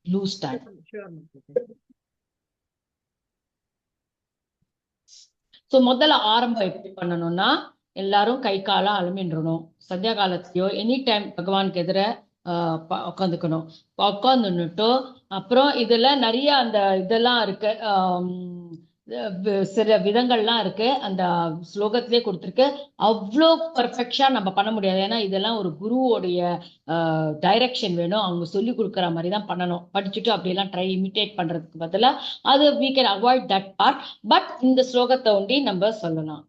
lose time. So முதல்ல ஆரம்பம் எப்படி பண்ணணும்னா எல்லாரும் கை கால அலமின்றணும். சந்தியா காலத்திலயோ எனி டைம் பகவானுக்கு எதிர உட்காந்துக்கணும். உட்காந்துன்னுட்டு அப்புறம் இதுல நிறைய அந்த இதெல்லாம் இருக்கு, சில விதங்கள்லாம் இருக்கு அந்த ஸ்லோகத்திலே கொடுத்துருக்கு. அவ்வளோ பர்ஃபெக்ஷா நம்ம பண்ண முடியாது, ஏன்னா இதெல்லாம் ஒரு குருவோடைய டைரக்ஷன் வேணும், அவங்க சொல்லி கொடுக்குற மாதிரி தான் பண்ணணும். படிச்சுட்டு அப்படியெல்லாம் இமிட்டேட் பண்றதுக்கு பதிலா அது we can avoid that part. But இந்த ஸ்லோகத்தை ஒண்டி நம்ம சொல்லலாம்.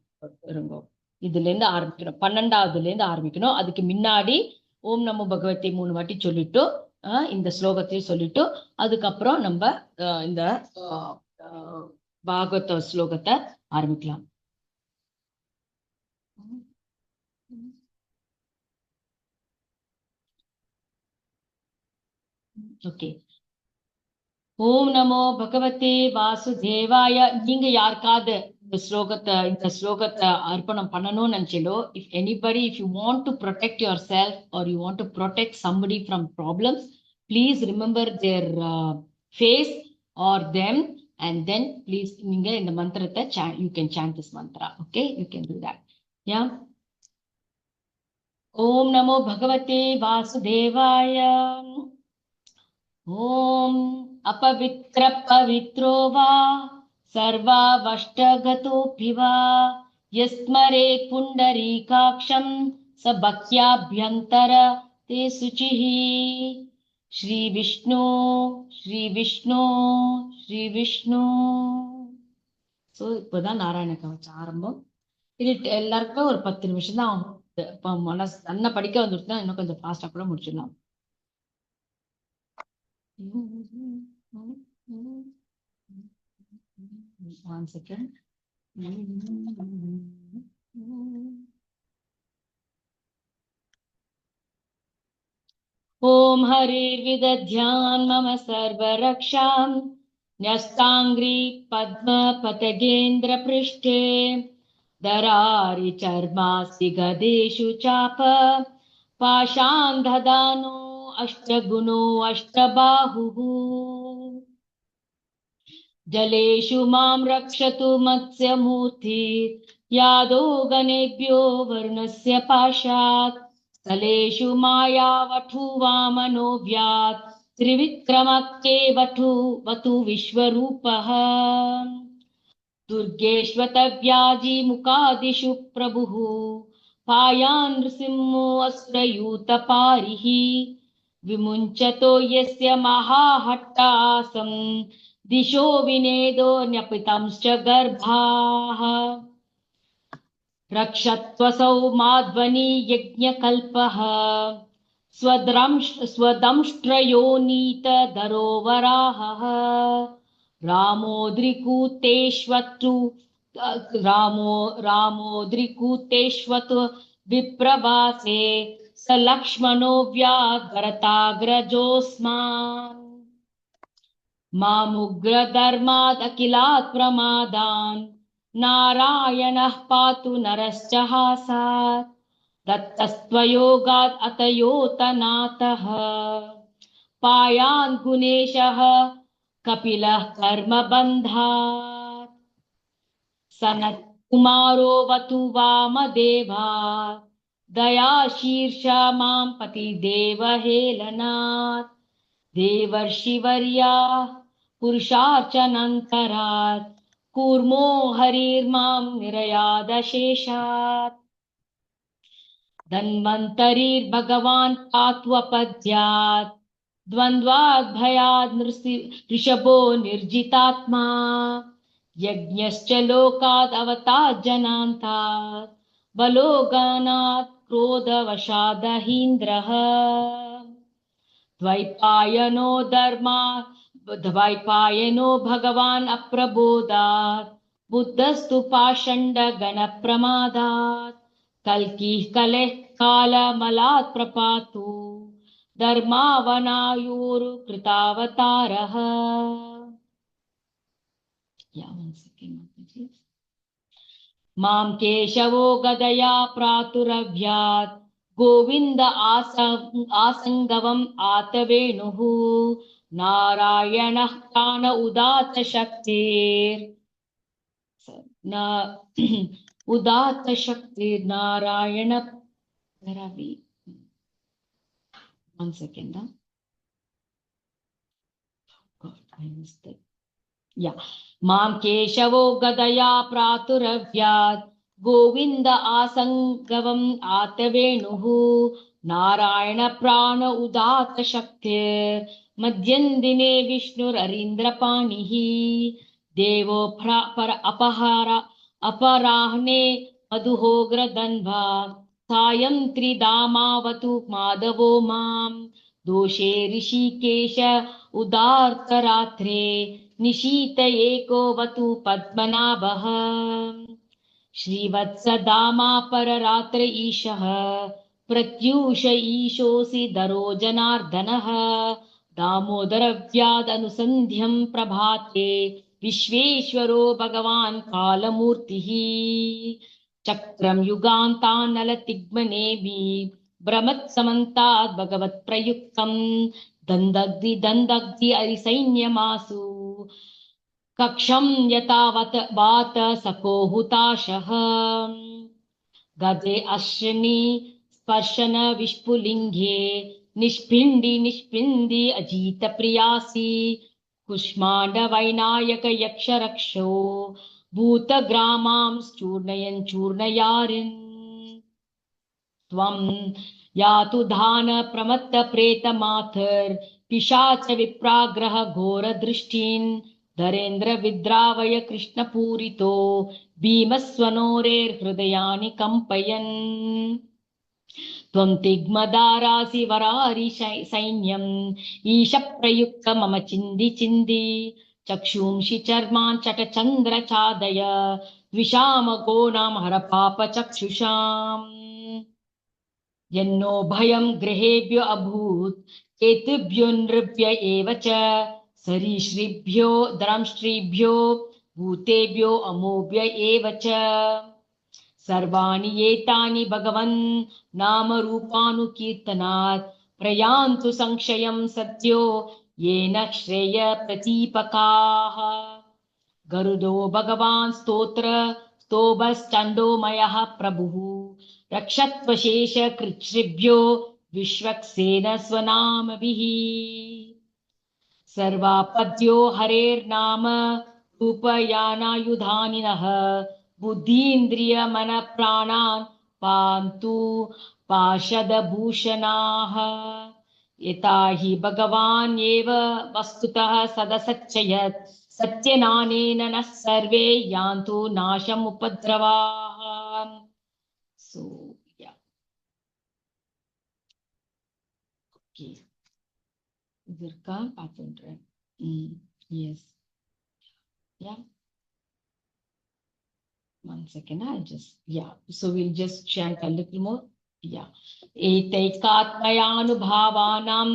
இருங்கோ, இதுல இருந்து ஆரம்பிக்கணும், 12வதுல இருந்து ஆரம்பிக்கணும். அதுக்கு முன்னாடி ஓம் நமோ பகவதி 3 வாட்டி சொல்லிட்டு இந்த ஸ்லோகத்தையும் சொல்லிட்டு அதுக்கப்புறம் நம்ம இந்த பாகவத ஸ்லோகத்தை ஆரம்பிக்கலாம். ஓகே. ஓம் நமோ பகவதே வாசுதேவாய. நீங்க யாருக்காவது இந்த ஸ்லோகத்தை அர்ப்பணம் பண்ணணும்னு நினைச்சீங்களோ, if anybody, if you want to protect yourself or you want to protect somebody from problems, please remember their face or them and then please நீங்க இந்த மந்திரத்தை you can chant this mantra. Okay, you can do that. Yeah. Om Namo Bhagavate Vasudevaya. Om Apavitra Pavitro Va Sarvavashtagato Va Yasmare Pundarikaksham Sabhakyabhyantara Te Suchihi. Shri Vishnu, Shri Vishnu, Shri Vishnu. So, இப்போதான் நாராயண கவச்சம் ஆரம்பம். இது எல்லாருக்குமே ஒரு 10 நிமிஷம் தான் ஆகும். இப்போ மனசு நல்லா படிக்க வந்துட்டுனா இன்னும் கொஞ்சம் ஃபாஸ்டா கூட முடிச்சிடலாம். One second. Om Harir Vidadhyan Mama Sarva Raksham Nyastangri Padma Patagendra Prishte Darari Charmasi Gadeshu Chapa Pashandhadano Ashtaguno Ashtabahu Jaleshu Mam Rakshatu Matsya Murti Yado Ganebhyo Varnasya Pashat Saleshu Maya Vathu Vamano Vyat Trivikramakke Vathu Vatu Vishwarupaha Durgeshvatavyaji Mukadishu Prabhu Payan Nrsimho Asrayuta Parihi Vimunchato Yasya Mahahattasam Disho Vinedo Nyapitamscha Garbhaha Rakshatvasau Madhvani Yajna Kalpaha Swadamshtrayonita Darovaraha Ramodrikuteshvatu Vipravase Salakshmano Vyad Bharatagrajosman Mamugra Dharmad Akilat Pramadan Narayanah Patu Naraschahasat Dattastvayogat Atayotanataha Payan Guneshaha Kapilah Karma Bandhat Sanat Kumaro Vatu Vamadeva Daya Shirsha Mam Pati Deva Helanat Devarshivarya Purusharchanantarat Kurmo Harir Mam Nirayada Sheshat Dhanvantarir Bhagavan Patvapadyat Dvandvad Bhayad Rishabo Nirjitatma Yajñascha Lokad Avatad Janantat Baloganat Krodha Vashadahindraha Dvaipayano Dharma Dvaipayano Bhagavan Aprabodat Buddhastu Pashanda Gana Pramadat Kalki Kaleh Kala Malat Prapatu Dharmavanayuru Kritavataraha. Yeah, one second, please. Mam Keshavo Gadaya Praturavyat Govinda Asangavam Atavenuhu Narayana Kana Udata Shaktir Udata Shaktir Narayana Ravi. One second. God, I missed it. Yeah. Mam Keshavo Gadaya Praturavyat Govinda Asangavam Atavenuhu Narayana Prana Udata Shaktir Madhyandine Vishnur Arindrapanihi Devo Para Aparahne Madhuhogra Danva Sayam Tridamavatu Madhavo Mam Doshe Rishikesha Udartaratre Nishita Eko Vatu Padmanabha Srivatsadama Pararatra Ishaha Pratyusha Ishosi Daro Janardanaha Damodara Vyad Anusandhyam Prabhate Vishveshwaro Bhagavan Kalamurtihi Chakram Yugantan Nalatigmanebi Brahmat Samantad Bhagavat Prayuktam Dandagdi Arisainyamasu कक्षं यतावत वात सको हुताशः गजे अश्विनी स्पर्शन विस्फुलिंगे निष्पिंदी अजीत प्रियासी कुष्मांड वैनायक यक्ष रक्षो भूतग्रामां चूर्णयन् चूर्णयारिन् त्वं यातु धान प्रमत्त प्रेत माथर् पिशाच विप्राग्रह घोर दृष्टीन् धरेन्द्र विद्रावय कृष्ण पूरितो भीमस्वनोरेर्हृदयानि कंपयन् त्वं तिग्मदारासि वरारि सैन्यम् ईश प्रयुक्त मम चिन्धि चिन्धि चक्षुंषि चर्मान् चटचन्द्र चादय द्विषामगोणां हर पाप चक्षुषाम् यन्नो भयं गृहेभ्यो अभूत् केतुभ्यो नृभ्य एव च सरीसृभ्यो दंष्ट्रीभ्यो भूतेभ्यो अमोभ्य एव च सर्वाणि एतानि भगवन् नाम रूपानुकीर्तनात् प्रयान्तु संशयं सत्यो येन श्रेय प्रतीपकाः गरुडो भगवान् स्तोभश्चण्डोमयः प्रभुः रक्षत्वशेष कृच्छ्रिभ्यो विश्वक्सेन स्वनामभिः सर्वापद्यो हरेर्नाम रूपयानायुधानिनः बुद्धीन्द्रिय मन प्राणान् पान्तु पाशदभूषणाः यथा हि भगवान् एव वस्तुतः सदसच्चयत् सत्यनानेन नः सर्वे यान्तु नाशमुपद्रवाः. So yeah, okay. இதற்கா பார்த்துன்றேன். Yes, yeah. 1 second, I'll just, yeah. So we'll just chant a little more. Yeah. Etaikatmayanuභావానాం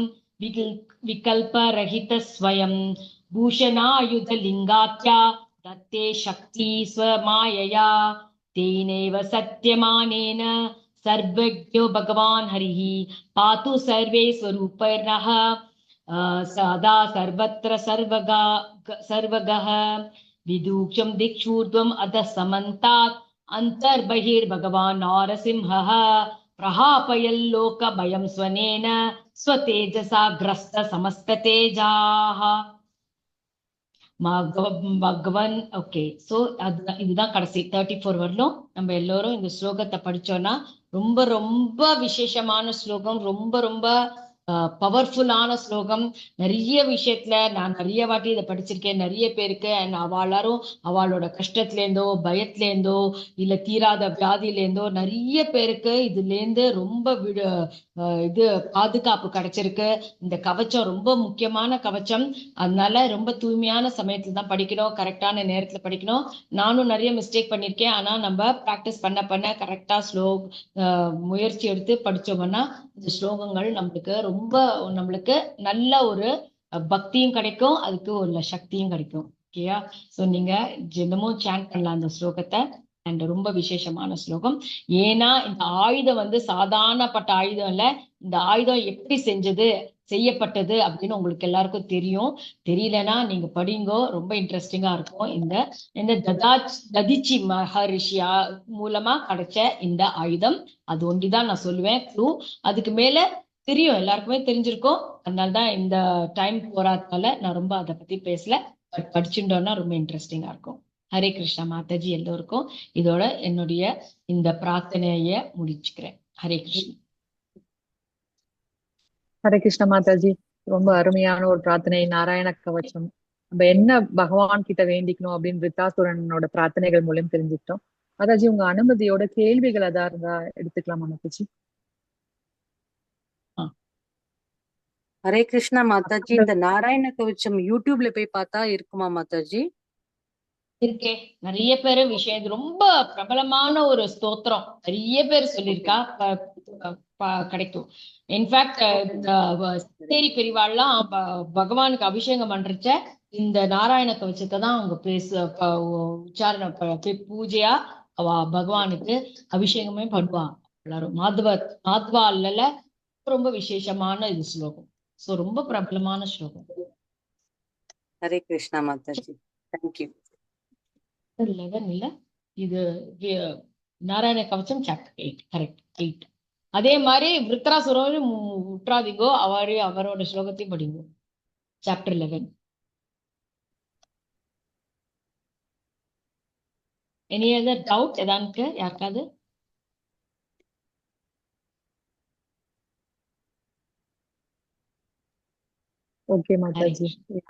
vikalparahita swayam bhushanayuda lingatya datte shakti swamayaya teneva satyamanena sarvagyo bhagavan harihi patu sarve swarupairnah sada sarvatra sarvagah विदूक्षं दिक्षूर्ध्वम् अधः समन्तात् अन्तर्बहिर्भगवान् नारसिंहः प्रहापयल्लोक भयं स्वनेन स्वतेजसा ग्रस्त समस्ततेजाः பகவன். Okay, so இதுதான் கடைசி 34 வரலும் நம்ம எல்லோரும் இந்த ஸ்லோகத்தை படிச்சோம்னா ரொம்ப ரொம்ப விசேஷமான ஸ்லோகம், ரொம்ப ரொம்ப பவர்ஃபுல்லான ஸ்லோகம். நிறைய விஷயத்துல நான் நிறைய வாட்டி இதை படிச்சிருக்கேன். நிறைய பேருக்கு அவளாரும் அவளோட கஷ்டத்துலேருந்தோ பயத்துலேருந்தோ இல்ல தீராத வியாதியிலேருந்தோ நிறைய பேருக்கு இதுல இருந்து ரொம்ப இது பாதுகாப்பு கிடைச்சிருக்கு. இந்த கவச்சம் ரொம்ப முக்கியமான கவச்சம். அதனால ரொம்ப தூய்மையான சமயத்துல தான் படிக்கணும், கரெக்டான நேரத்துல படிக்கணும். நானும் நிறைய மிஸ்டேக் பண்ணிருக்கேன். ஆனா நம்ம பிராக்டிஸ் பண்ண பண்ண கரெக்டா முயற்சி எடுத்து படிச்சோம்னா இந்த ஸ்லோகங்கள் நம்மளுக்கு நல்ல ஒரு பக்தியும் கிடைக்கும், அதுக்கு ஒரு சக்தியும் கிடைக்கும். ஓகேயா? சோ நீங்க தினமும் சாண்ட் பண்ணலாம் அந்த ஸ்லோகத்தை. அண்ட் ரொம்ப விசேஷமான ஸ்லோகம். ஏன்னா இந்த ஆயுதம் சாதாரணப்பட்ட ஆயுதம் இல்ல. இந்த ஆயுதம் எப்படி செய்யப்பட்டது அப்படின்னு உங்களுக்கு எல்லாருக்கும் தெரியும். தெரியலன்னா நீங்க படிங்கோ, ரொம்ப இன்ட்ரெஸ்டிங்கா இருக்கும். இந்த ததிச்சி மகரிஷியா மூலமா கிடைச்ச இந்த ஆயுதம், அது ஒண்டிதான் நான் சொல்லுவேன் க்ளூ. அதுக்கு மேல தெரியும், எல்லாருக்குமே தெரிஞ்சிருக்கும். அதனாலதான் இந்த டைம் போறாதனால நான் ரொம்ப அதை பத்தி பேசல. பட் படிச்சுட்டோம்னா ரொம்ப இன்ட்ரெஸ்டிங்கா இருக்கும். ஹரே கிருஷ்ணா மாதாஜி எல்லோருக்கும். இதோட என்னுடைய இந்த பிரார்த்தனைய முடிச்சுக்கிறேன். ஹரே கிருஷ்ணா. ஹரே கிருஷ்ண மாதாஜி, ரொம்ப அருமையான ஒரு பிரார்த்தனை. நாராயண கவச்சம் நம்ம என்ன பகவான் கிட்ட வேண்டிக்கணும் அப்படின்னு ரித்தாசுரனோட பிரார்த்தனைகள் மூலம் தெரிஞ்சுக்கிட்டோம். மாதாஜி உங்க அனுமதியோட கேள்விகள் ஏதா இருந்தா எடுத்துக்கலாமா மாதாஜி? ஹரே கிருஷ்ணா மாதாஜி, இந்த நாராயண கவச்சம் யூடியூப்ல போய் பார்த்தா இருக்குமா மாதாஜி? இருக்கே, நிறைய பேரு விஷயம். ரொம்ப பிரபலமான ஒரு ஸ்தோத்திரம், நிறைய பேர் சொல்லியிருக்கா, கிடைக்கும். இன்ஃபேக்ட் சரி பெரிவாள்லாம் பகவானுக்கு அபிஷேகம் பண்றச்ச இந்த நாராயண கவச்சத்தை தான் அவங்க உச்சாரண பூஜையா அவ பகவானுக்கு அபிஷேகமே பண்ணுவாங்க எல்லாரும். மாத்வால ரொம்ப விசேஷமான இது ஸ்லோகம். சோ ரொம்ப பிரபலமான ஸ்லோகம். ஹரே கிருஷ்ணா மாதாஜி. தேங்க்யூ. 11 இல்ல இது நாராயண கவச்சம் சாப்டர் 8 கரெக்ட் 8. அதே மாதிரி விருத்ராசுரன் விட்டுறாதீங்கோ, அவரோட ஸ்லோகத்தையும் படிங்க சாப்டர் 11. எனி அதர் டவுட் ஏதானுக்கு யாருக்காவது? ஓகே ஹரே மாதாஜி. கிருஷ்ணா.